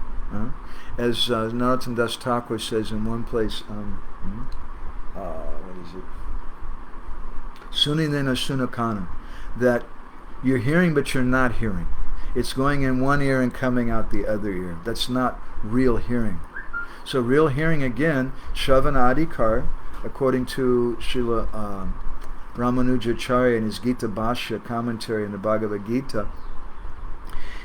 As Narottam Das Thakur says in one place, what is it? Suninena sunakana, that you're hearing but you're not hearing. It's going in one ear and coming out the other ear. That's not real hearing. So real hearing, again, Shravana Adhikar, according to Srila Ramanujacharya in his Gita Bhashya commentary in the Bhagavad Gita,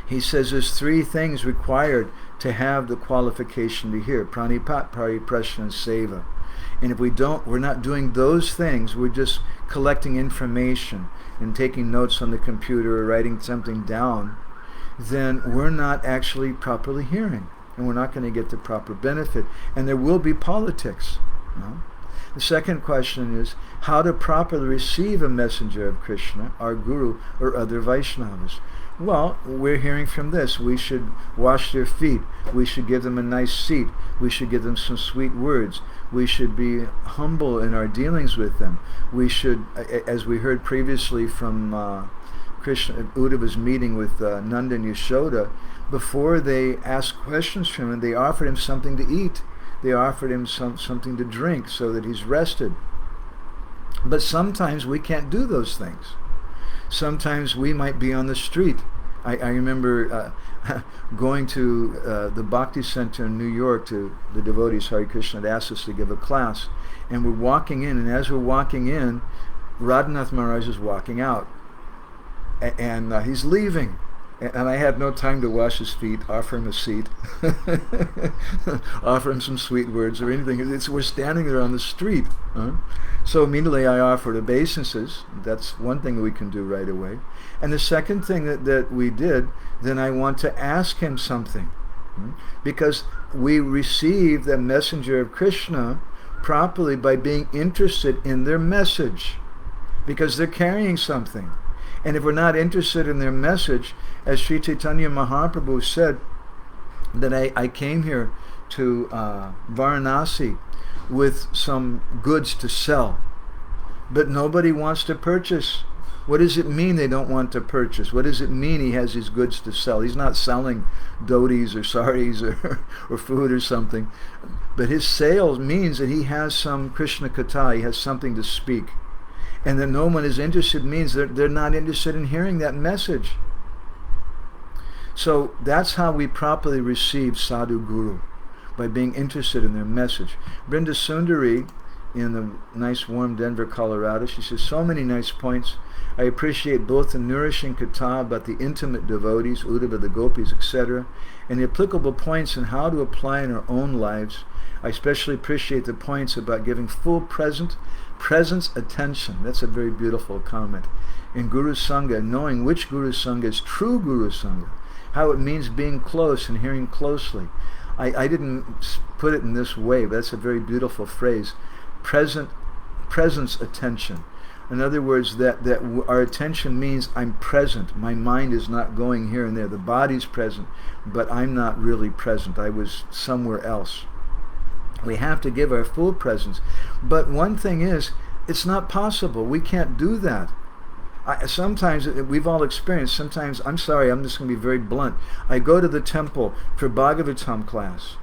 he says there's three things required to have the qualification to hear: pranipat, pariprashna, and seva. And if we're not doing those things, we're just collecting information and taking notes on the computer or writing something down, then we're not actually properly hearing, and we're not going to get the proper benefit. And there will be politics. The second question is how to properly receive a messenger of Krishna, our Guru, or other Vaishnavas. Well, we're hearing from this. We should wash their feet. We should give them a nice seat. We should give them some sweet words. We should be humble in our dealings with them. We should, as we heard previously from Krishna, Uddhava's meeting with Nanda and Yashoda, before they asked questions from him, they offered him something to eat. They offered him something to drink so that he's rested. But sometimes we can't do those things. Sometimes we might be on the street. I remember going to the Bhakti Center in New York to the devotees. Hare Krishna had asked us to give a class, and we're walking in, and as we're walking in, Radhanath Maharaj is walking out, and he's leaving. And I had no time to wash his feet, offer him a seat, offer him some sweet words or anything. We're standing there on the street. So immediately I offered obeisances. That's one thing we can do right away. And the second thing that we did, then I want to ask him something. Because we receive the messenger of Krishna properly by being interested in their message. Because they're carrying something. And if we're not interested in their message, as Sri Chaitanya Mahaprabhu said, that I came here to Varanasi with some goods to sell, but nobody wants to purchase. What does it mean they don't want to purchase? What does it mean he has these goods to sell? He's not selling dhotis or saris or food or something, but his sales means that he has some kṛṣṇa-kathā, he has something to speak. And that no one is interested means they're not interested in hearing that message. So that's how we properly receive Sadhu Guru, by being interested in their message. Brinda Sundari, in the nice warm Denver, Colorado, she says, so many nice points. I appreciate both the nourishing katha about the intimate devotees, Uddhava, the gopis, etc., and the applicable points on how to apply in our own lives. I especially appreciate the points about giving full presence attention. That's a very beautiful comment. In Guru Sangha, knowing which Guru Sangha is true Guru Sangha, how it means being close and hearing closely. I didn't put it in this way, but that's a very beautiful phrase. Presence attention. In other words, that our attention means I'm present. My mind is not going here and there. The body's present, but I'm not really present. I was somewhere else. We have to give our full presence. But one thing is, it's not possible. We can't do that. Sometimes, we've all experienced, sometimes, I'm sorry, I'm just going to be very blunt. I go to the temple for Bhagavatam class,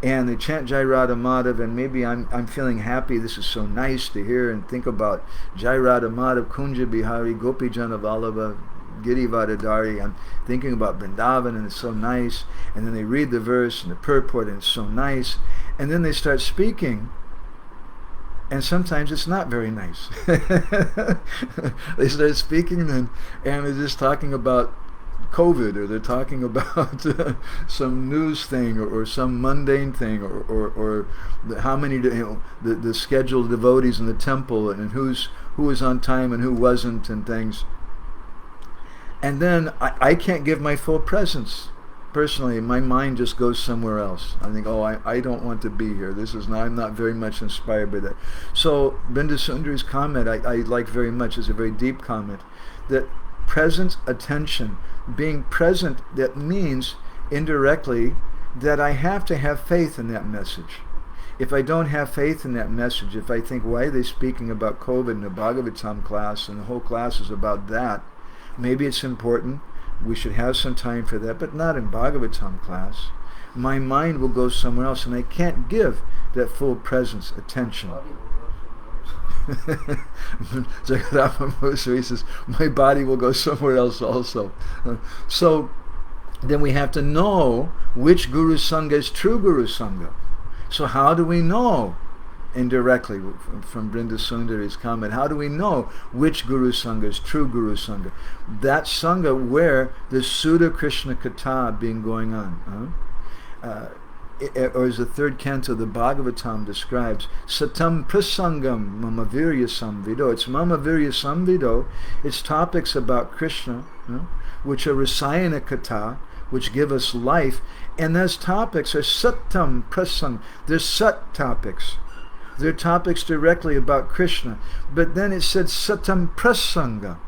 and they chant Jai Radha Madhav, and maybe I'm feeling happy. This is so nice to hear and think about Jai Radha Madhav, Kunja Bihari, Gopi Jana Vallabha, Giri Vadadari. I'm thinking about Vrindavan, and it's so nice. And then they read the verse and the purport, and it's so nice. And then they start speaking, and sometimes it's not very nice. They start speaking, and they're just talking about COVID, or they're talking about some news thing, or some mundane thing, or how many, the scheduled devotees in the temple, and who was on time and who wasn't, and things. And then I can't give my full presence. personally, my mind just goes somewhere else. I think, oh, I don't want to be here. I'm not very much inspired by that. So Bindu Sundari's comment I like very much. Is a very deep comment. That present attention, being present, that means indirectly that I have to have faith in that message. If I don't have faith in that message, if I think, why are they speaking about COVID in the Bhagavatam class and the whole class is about that, maybe it's important, we should have some time for that, but not in Bhagavatam class. My mind will go somewhere else and I can't give that full presence, attention. He says, my body will go somewhere else also. So then we have to know which Guru Sangha is true Guru Sangha. So how do we know? Indirectly, from Bindu Sundari's comment, how do we know which Guru Sangha is true Guru Sangha? That Sangha where there's Sudha kṛṣṇa-kathā being going on. Or as the third canto of the Bhagavatam describes, Satam prasangam mama virya samvido. It's mama virya samvido. It's topics about Krishna, which are rasayana-kathā, which give us life. And those topics are satam prasang. They're sat topics. They're topics directly about Krishna. But then it said satam prasanga.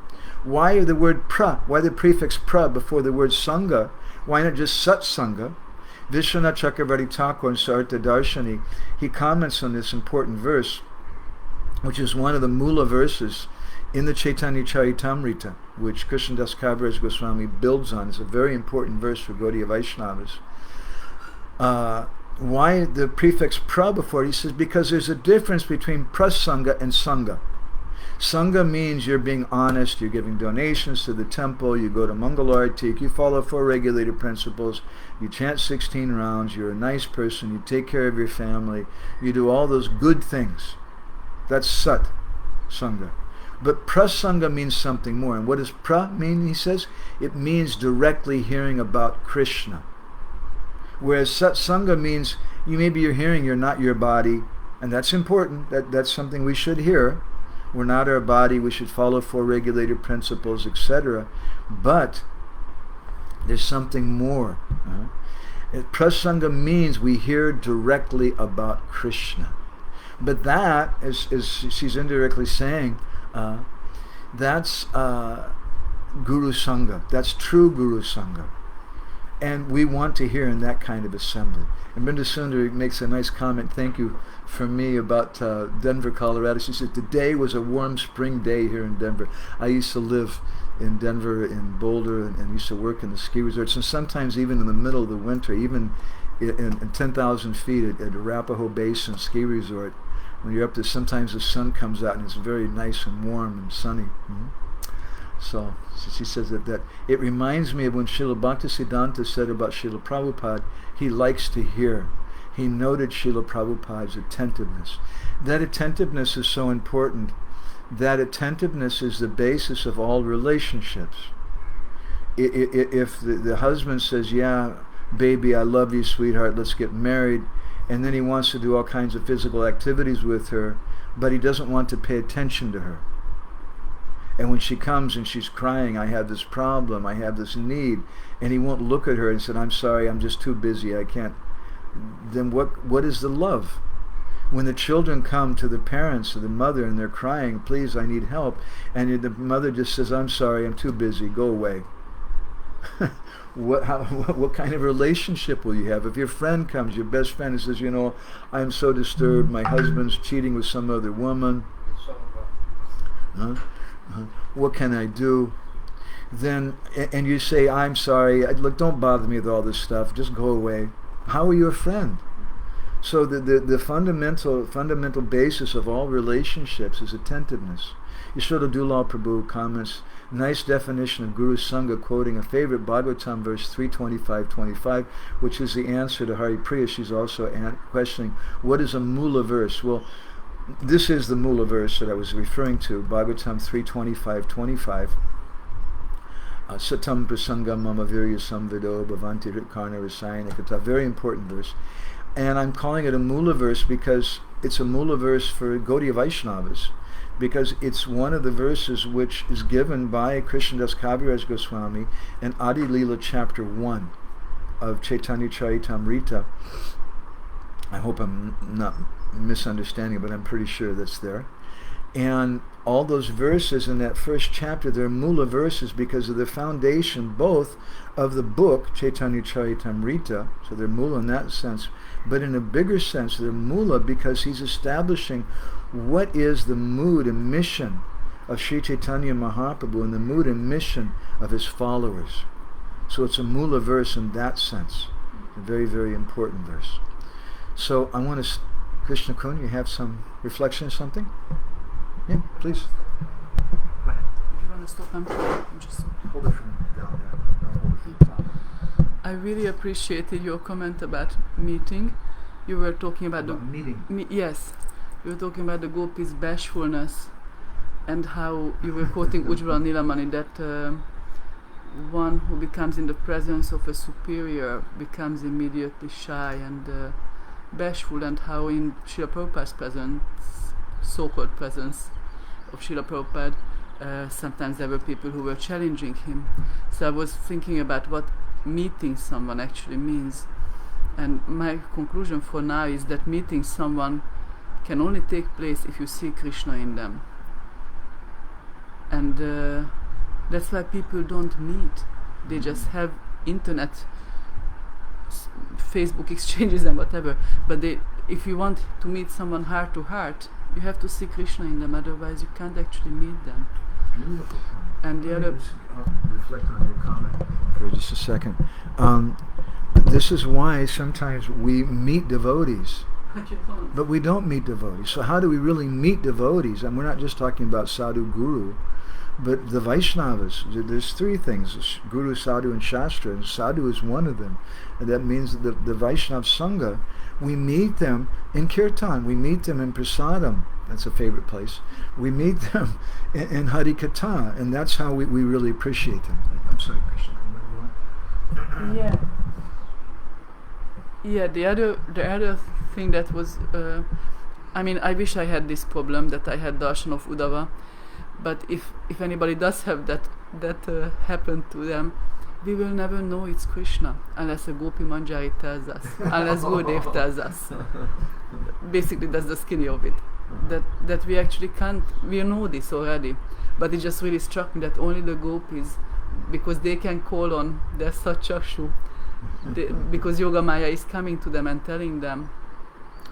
Why the word pra? Why the prefix pra before the word sangha? Why not just sat sangha? Vishwanath Chakravarti Thakur in Sarita Darshani, he comments on this important verse, which is one of the mula verses in the Chaitanya Charitamrita, which Krishnadas Kaviraj Goswami builds on. It's a very important verse for Gaudiya Vaishnavas. Why the prefix pra before it? He says, because there's a difference between prasanga and sangha. Sangha means you're being honest, you're giving donations to the temple, you go to Mangalartik, you follow 4 regulated principles, you chant 16 rounds, you're a nice person, you take care of your family, you do all those good things. That's sat sangha. But prasanga means something more. And what does pra mean, he says? It means directly hearing about Krishna. Whereas sat sangha means maybe you're hearing you're not your body, and that's important. That's something we should hear. We're not our body, we should follow 4 regulated principles, etc. But there's something more. Prasanga means we hear directly about Krishna. But that, as she's indirectly saying, that's Guru Sangha. That's true Guru Sangha. And we want to hear in that kind of assembly. And Bindu Sundari makes a nice comment, thank you, from me about Denver, Colorado. She said, today was a warm spring day here in Denver. I used to live in Denver, in Boulder, and used to work in the ski resorts. And sometimes even in the middle of the winter, even in 10,000 feet at Arapahoe Basin Ski Resort, when you're up there, sometimes the sun comes out and it's very nice and warm and sunny. So she says that it reminds me of when Srila Bhaktisiddhanta said about Srila Prabhupada, he likes to hear. He noted Srila Prabhupada's attentiveness. That attentiveness is so important. That attentiveness is the basis of all relationships. If the husband says, yeah, baby, I love you, sweetheart, let's get married, and then he wants to do all kinds of physical activities with her, but he doesn't want to pay attention to her. And when she comes and she's crying, I have this problem, I have this need, and he won't look at her and say, I'm sorry, I'm just too busy, I can't. Then what is the love? When the children come to the parents or the mother and they're crying, please, I need help, and the mother just says, I'm sorry, I'm too busy, go away. What kind of relationship will you have? If your friend comes, your best friend, and says, I'm so disturbed, my husband's cheating with some other woman. What can I do? Then, and you say, I'm sorry, look, don't bother me with all this stuff, just go away. How are you a friend? So the fundamental basis of all relationships is attentiveness. Yashoda Dulal Prabhu comments, nice definition of Guru Sangha, quoting a favorite Bhagavatam verse 325-25, which is the answer to Hari Priya. She's also questioning, what is a mula verse? Well, this is the mula verse that I was referring to, Bhagavatam 325-25. Satam prasangam mama virya samvido bhavanti ritkarna rasayana-kathā. Very important verse. And I'm calling it a mula verse because it's a mula verse for Gaudiya Vaishnavas, because it's one of the verses which is given by Krishnadas Kaviraj Goswami in Adi Leela chapter 1 of Chaitanya Charitamrita. I hope I'm not misunderstanding, but I'm pretty sure that's there. And all those verses in that first chapter, they're mula verses because of the foundation both of the book, Chaitanya Charitamrita, so they're mula in that sense, but in a bigger sense, they're mula because he's establishing what is the mood and mission of Sri Chaitanya Mahaprabhu and the mood and mission of his followers. So it's a mula verse in that sense, a very, very important verse. So I want to, Krishna Kun, you have some reflection or something? Yeah, please. Go ahead. If you want to stop, I'm just hold it from down there. Don't hold it from the top. I really appreciated your comment about meeting. You were talking about the meeting. Yes, you were talking about the gopis' bashfulness, and how you were quoting Uddhava Nilamani that one who becomes in the presence of a superior becomes immediately shy and bashful, and how in Srila Prabhupada's presence, so-called presence of Srila Prabhupada, sometimes there were people who were challenging him. So I was thinking about what meeting someone actually means, and my conclusion for now is that meeting someone can only take place if you see Krishna in them. And that's why people don't meet. They just have internet, Facebook exchanges and whatever, but if you want to meet someone heart to heart, you have to see Krishna in them, otherwise you can't actually meet them. Beautiful. And the other... I'll reflect on your comment for just a second. This is why sometimes we meet devotees, but we don't meet devotees. So how do we really meet devotees? And we're not just talking about sadhu guru, but the Vaishnavas. There's three things: Guru, Sadhu, and Shastra. And Sadhu is one of them. And that means that the Vaishnav Sangha, we meet them in Kirtan, we meet them in Prasadam, that's a favorite place. We meet them in Hari-katha, and that's how we really appreciate them. I'm sorry, Krishna. Yeah. Yeah, the other thing that was, I wish I had this problem, that I had darshan of Uddhava, but if anybody does have that happen to them, we will never know it's Krishna unless a Gopi Manjari tells us, unless Gurudev tells us. Basically, that's the skinny of it. That we actually can't, we know this already, but it just really struck me that only the gopis, because they can call on their Satchakshu, because Yoga Maya is coming to them and telling them,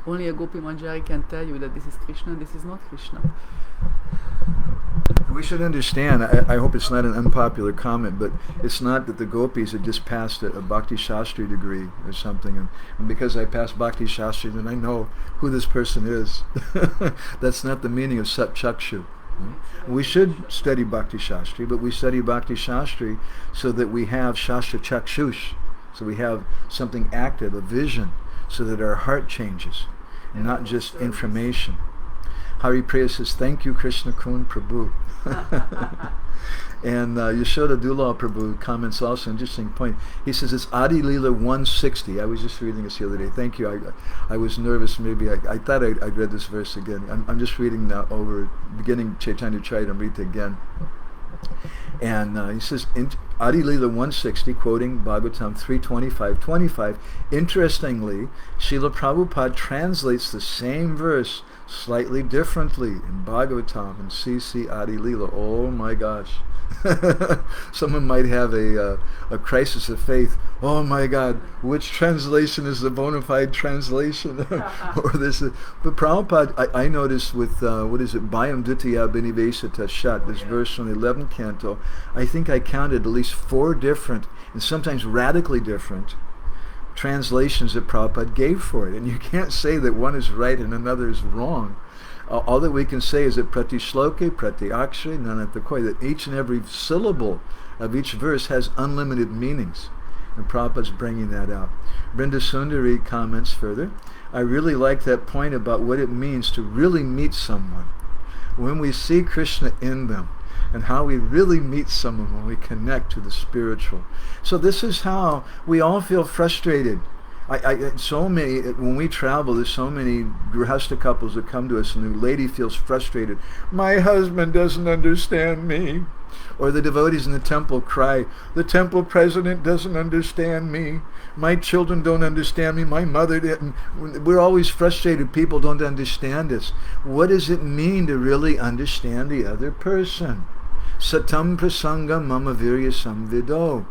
only a Gopi Manjari can tell you that this is Krishna and this is not Krishna. We should understand, I hope it's not an unpopular comment, but it's not that the gopis had just passed a Bhakti Shastri degree or something, and because I passed Bhakti Shastri, then I know who this person is. That's not the meaning of Sat Chakshu. We should study Bhakti Shastri, but we study Bhakti Shastri so that we have Shastra Chakshush, so we have something active, a vision, so that our heart changes, and not just information. Hari Priya says, thank you, Krishna Kun Prabhu. And Yashoda Dulal Prabhu comments also an interesting point. He says it's Adi Leela 160. I was just reading this the other day. Thank you. I was nervous. Maybe I thought I'd read this verse again. I'm just reading now over, beginning Chaitanya Charitamrita again. And he says, Adi Leela 160, quoting Bhagavatam 3:25-25. Interestingly, Srila Prabhupada translates the same verse slightly differently in Bhagavatam and CC Adi Leela. Oh my gosh. Someone might have a crisis of faith. Oh my God, which translation is the bona fide translation? Or this is, but Prabhupada, I noticed with, Bhayam Dutya Binivesata Shat, this verse from the 11th canto, I think I counted at least 4 different, and sometimes radically different, translations that Prabhupada gave for it. And you can't say that one is right and another is wrong. All that we can say is that prati shloke, prati akshare, nanatakoy, that each and every syllable of each verse has unlimited meanings. And Prabhupada's bringing that out. Brinda Sundari comments further, I really like that point about what it means to really meet someone. When we see Krishna in them, and how we really meet someone when we connect to the spiritual. So this is how we all feel frustrated So many, when we travel, there's so many grihastha couples that come to us and the lady feels frustrated. My husband doesn't understand me. Or the devotees in the temple cry, the temple president doesn't understand me. My children don't understand me. My mother didn't. We're always frustrated. People don't understand us. What does it mean to really understand the other person? Satam prasanga mama virya samvido.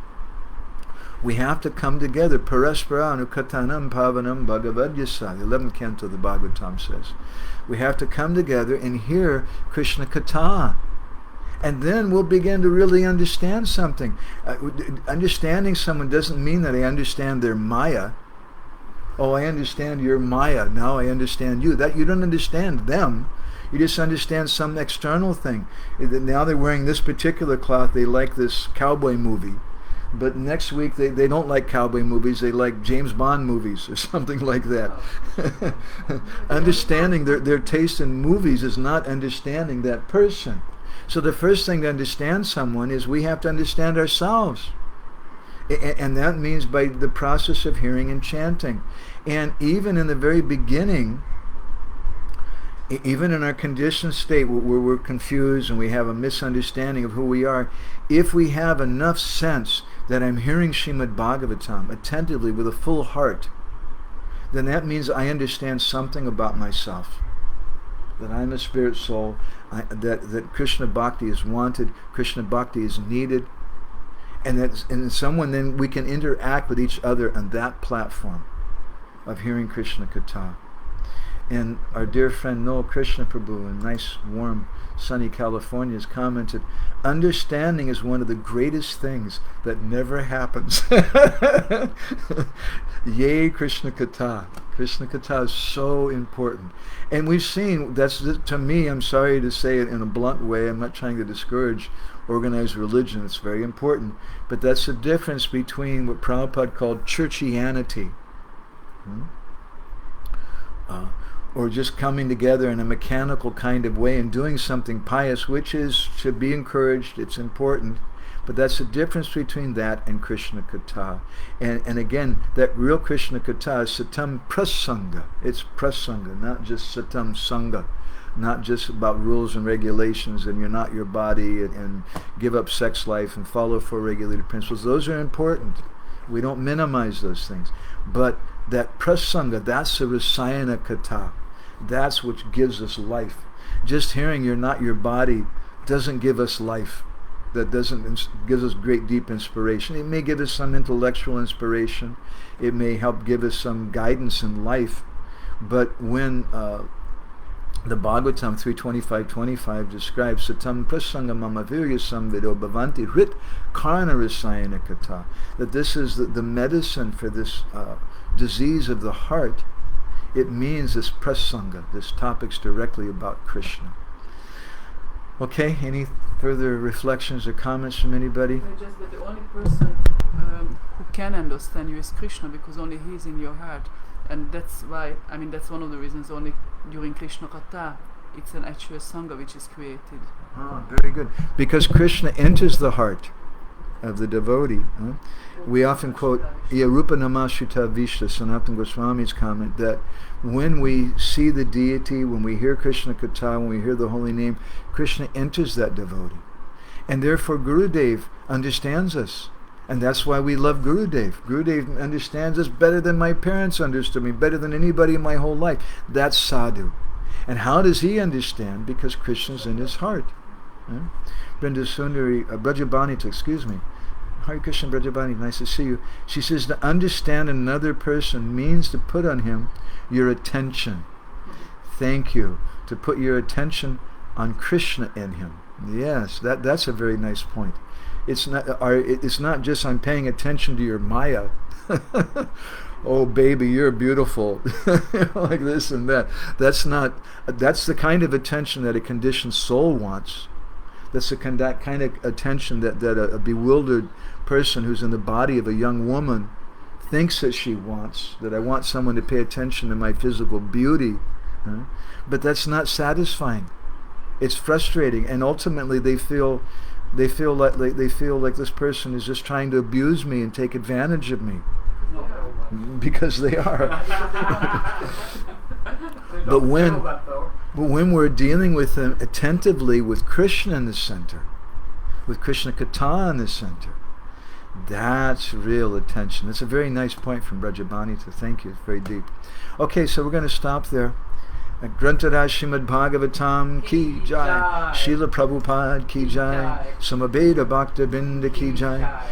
We have to come together. Paraspara anukatanam pavanam bhagavad-yasa. The 11th canto of the Bhagavatam says. We have to come together and hear Kṛṣṇa-kathā. And then we'll begin to really understand something. Understanding someone doesn't mean that I understand their maya. Oh, I understand your maya. Now I understand you. That you don't understand them. You just understand some external thing. Now they're wearing this particular cloth. They like this cowboy movie. But next week they don't like cowboy movies. They like James Bond movies or something like that. Understanding their taste in movies is not understanding that person. So the first thing to understand someone is we have to understand ourselves. And that means by the process of hearing and chanting. And even in the very beginning, even in our conditioned state where we're confused and we have a misunderstanding of who we are, if we have enough sense that I'm hearing Srimad Bhagavatam attentively with a full heart, then that means I understand something about myself. That I'm a spirit soul, that Krishna Bhakti is wanted, Krishna Bhakti is needed, and someone then we can interact with each other on that platform of hearing Kṛṣṇa-kathā. And our dear friend Noel Krishna Prabhu in nice, warm, sunny California has commented, understanding is one of the greatest things that never happens. Yay, Kṛṣṇa-kathā. Kṛṣṇa-kathā is so important. And we've seen, that's to me, I'm sorry to say it in a blunt way, I'm not trying to discourage organized religion, it's very important, but that's the difference between what Prabhupada called churchianity. Or just coming together in a mechanical kind of way and doing something pious, which should be encouraged, it's important, but that's the difference between that and Kṛṣṇa-kathā. And again, that real Kṛṣṇa-kathā is satam prasanga. It's prasanga, not just satam sanga, not just about rules and regulations and you're not your body and give up sex life and follow four regulated principles. Those are important. We don't minimize those things. But that prasanga, that's the rasayana-kathā. That's what gives us life. Just hearing you're not your body doesn't give us life. That doesn't give us great deep inspiration. It may give us some intellectual inspiration. It may help give us some guidance in life. But when the Bhagavatam 3:25-25 describes satam prasanga mama virya samvido bhavanti hrit karna rasayana-kathā, that this is the medicine for this disease of the heart, it means this prasanga, this topic's directly about Krishna. Okay, any further reflections or comments from anybody? Just that the only person who can understand you is Krishna, because only he is in your heart. And that's why, that's one of the reasons only during Kṛṣṇa-kathā, it's an actual sangha which is created. Ah, very good. Because Krishna enters the heart of the devotee. We often quote Rupa Namashuta Vishta, Sanatana Goswami's comment, that when we see the deity, when we hear Kṛṣṇa-kathā, when we hear the holy name, Krishna enters that devotee. And therefore Gurudev understands us. And that's why we love Gurudev. Gurudev understands us better than my parents understood me, better than anybody in my whole life. That's sadhu. And how does he understand? Because Krishna's in his heart. Brenda Sundari, Brajabanita, excuse me. Hare Krishna Brajabani, nice to see you. She says to understand another person means to put on him your attention. Thank you. To put your attention on Krishna in him. Yes, that's a very nice point. It's not just I'm paying attention to your maya. Oh baby, you're beautiful. Like this and that. That's the kind of attention that a conditioned soul wants. That's that kind of attention that a bewildered person who's in the body of a young woman thinks that she wants, that I want someone to pay attention to my physical beauty. But that's not satisfying. It's frustrating, and ultimately they feel like this person is just trying to abuse me and take advantage of me. because they are. But when we're dealing with them attentively with Krishna in the center, with kṛṣṇa-kathā in the center, that's real attention. That's a very nice point from Brajabani, to thank you. It's very deep. Okay, so we're going to stop there. Grantaraj Srimad Bhagavatam ki jai, Srila Prabhupada ki jai, Samaveda Bhakta Binda ki jai,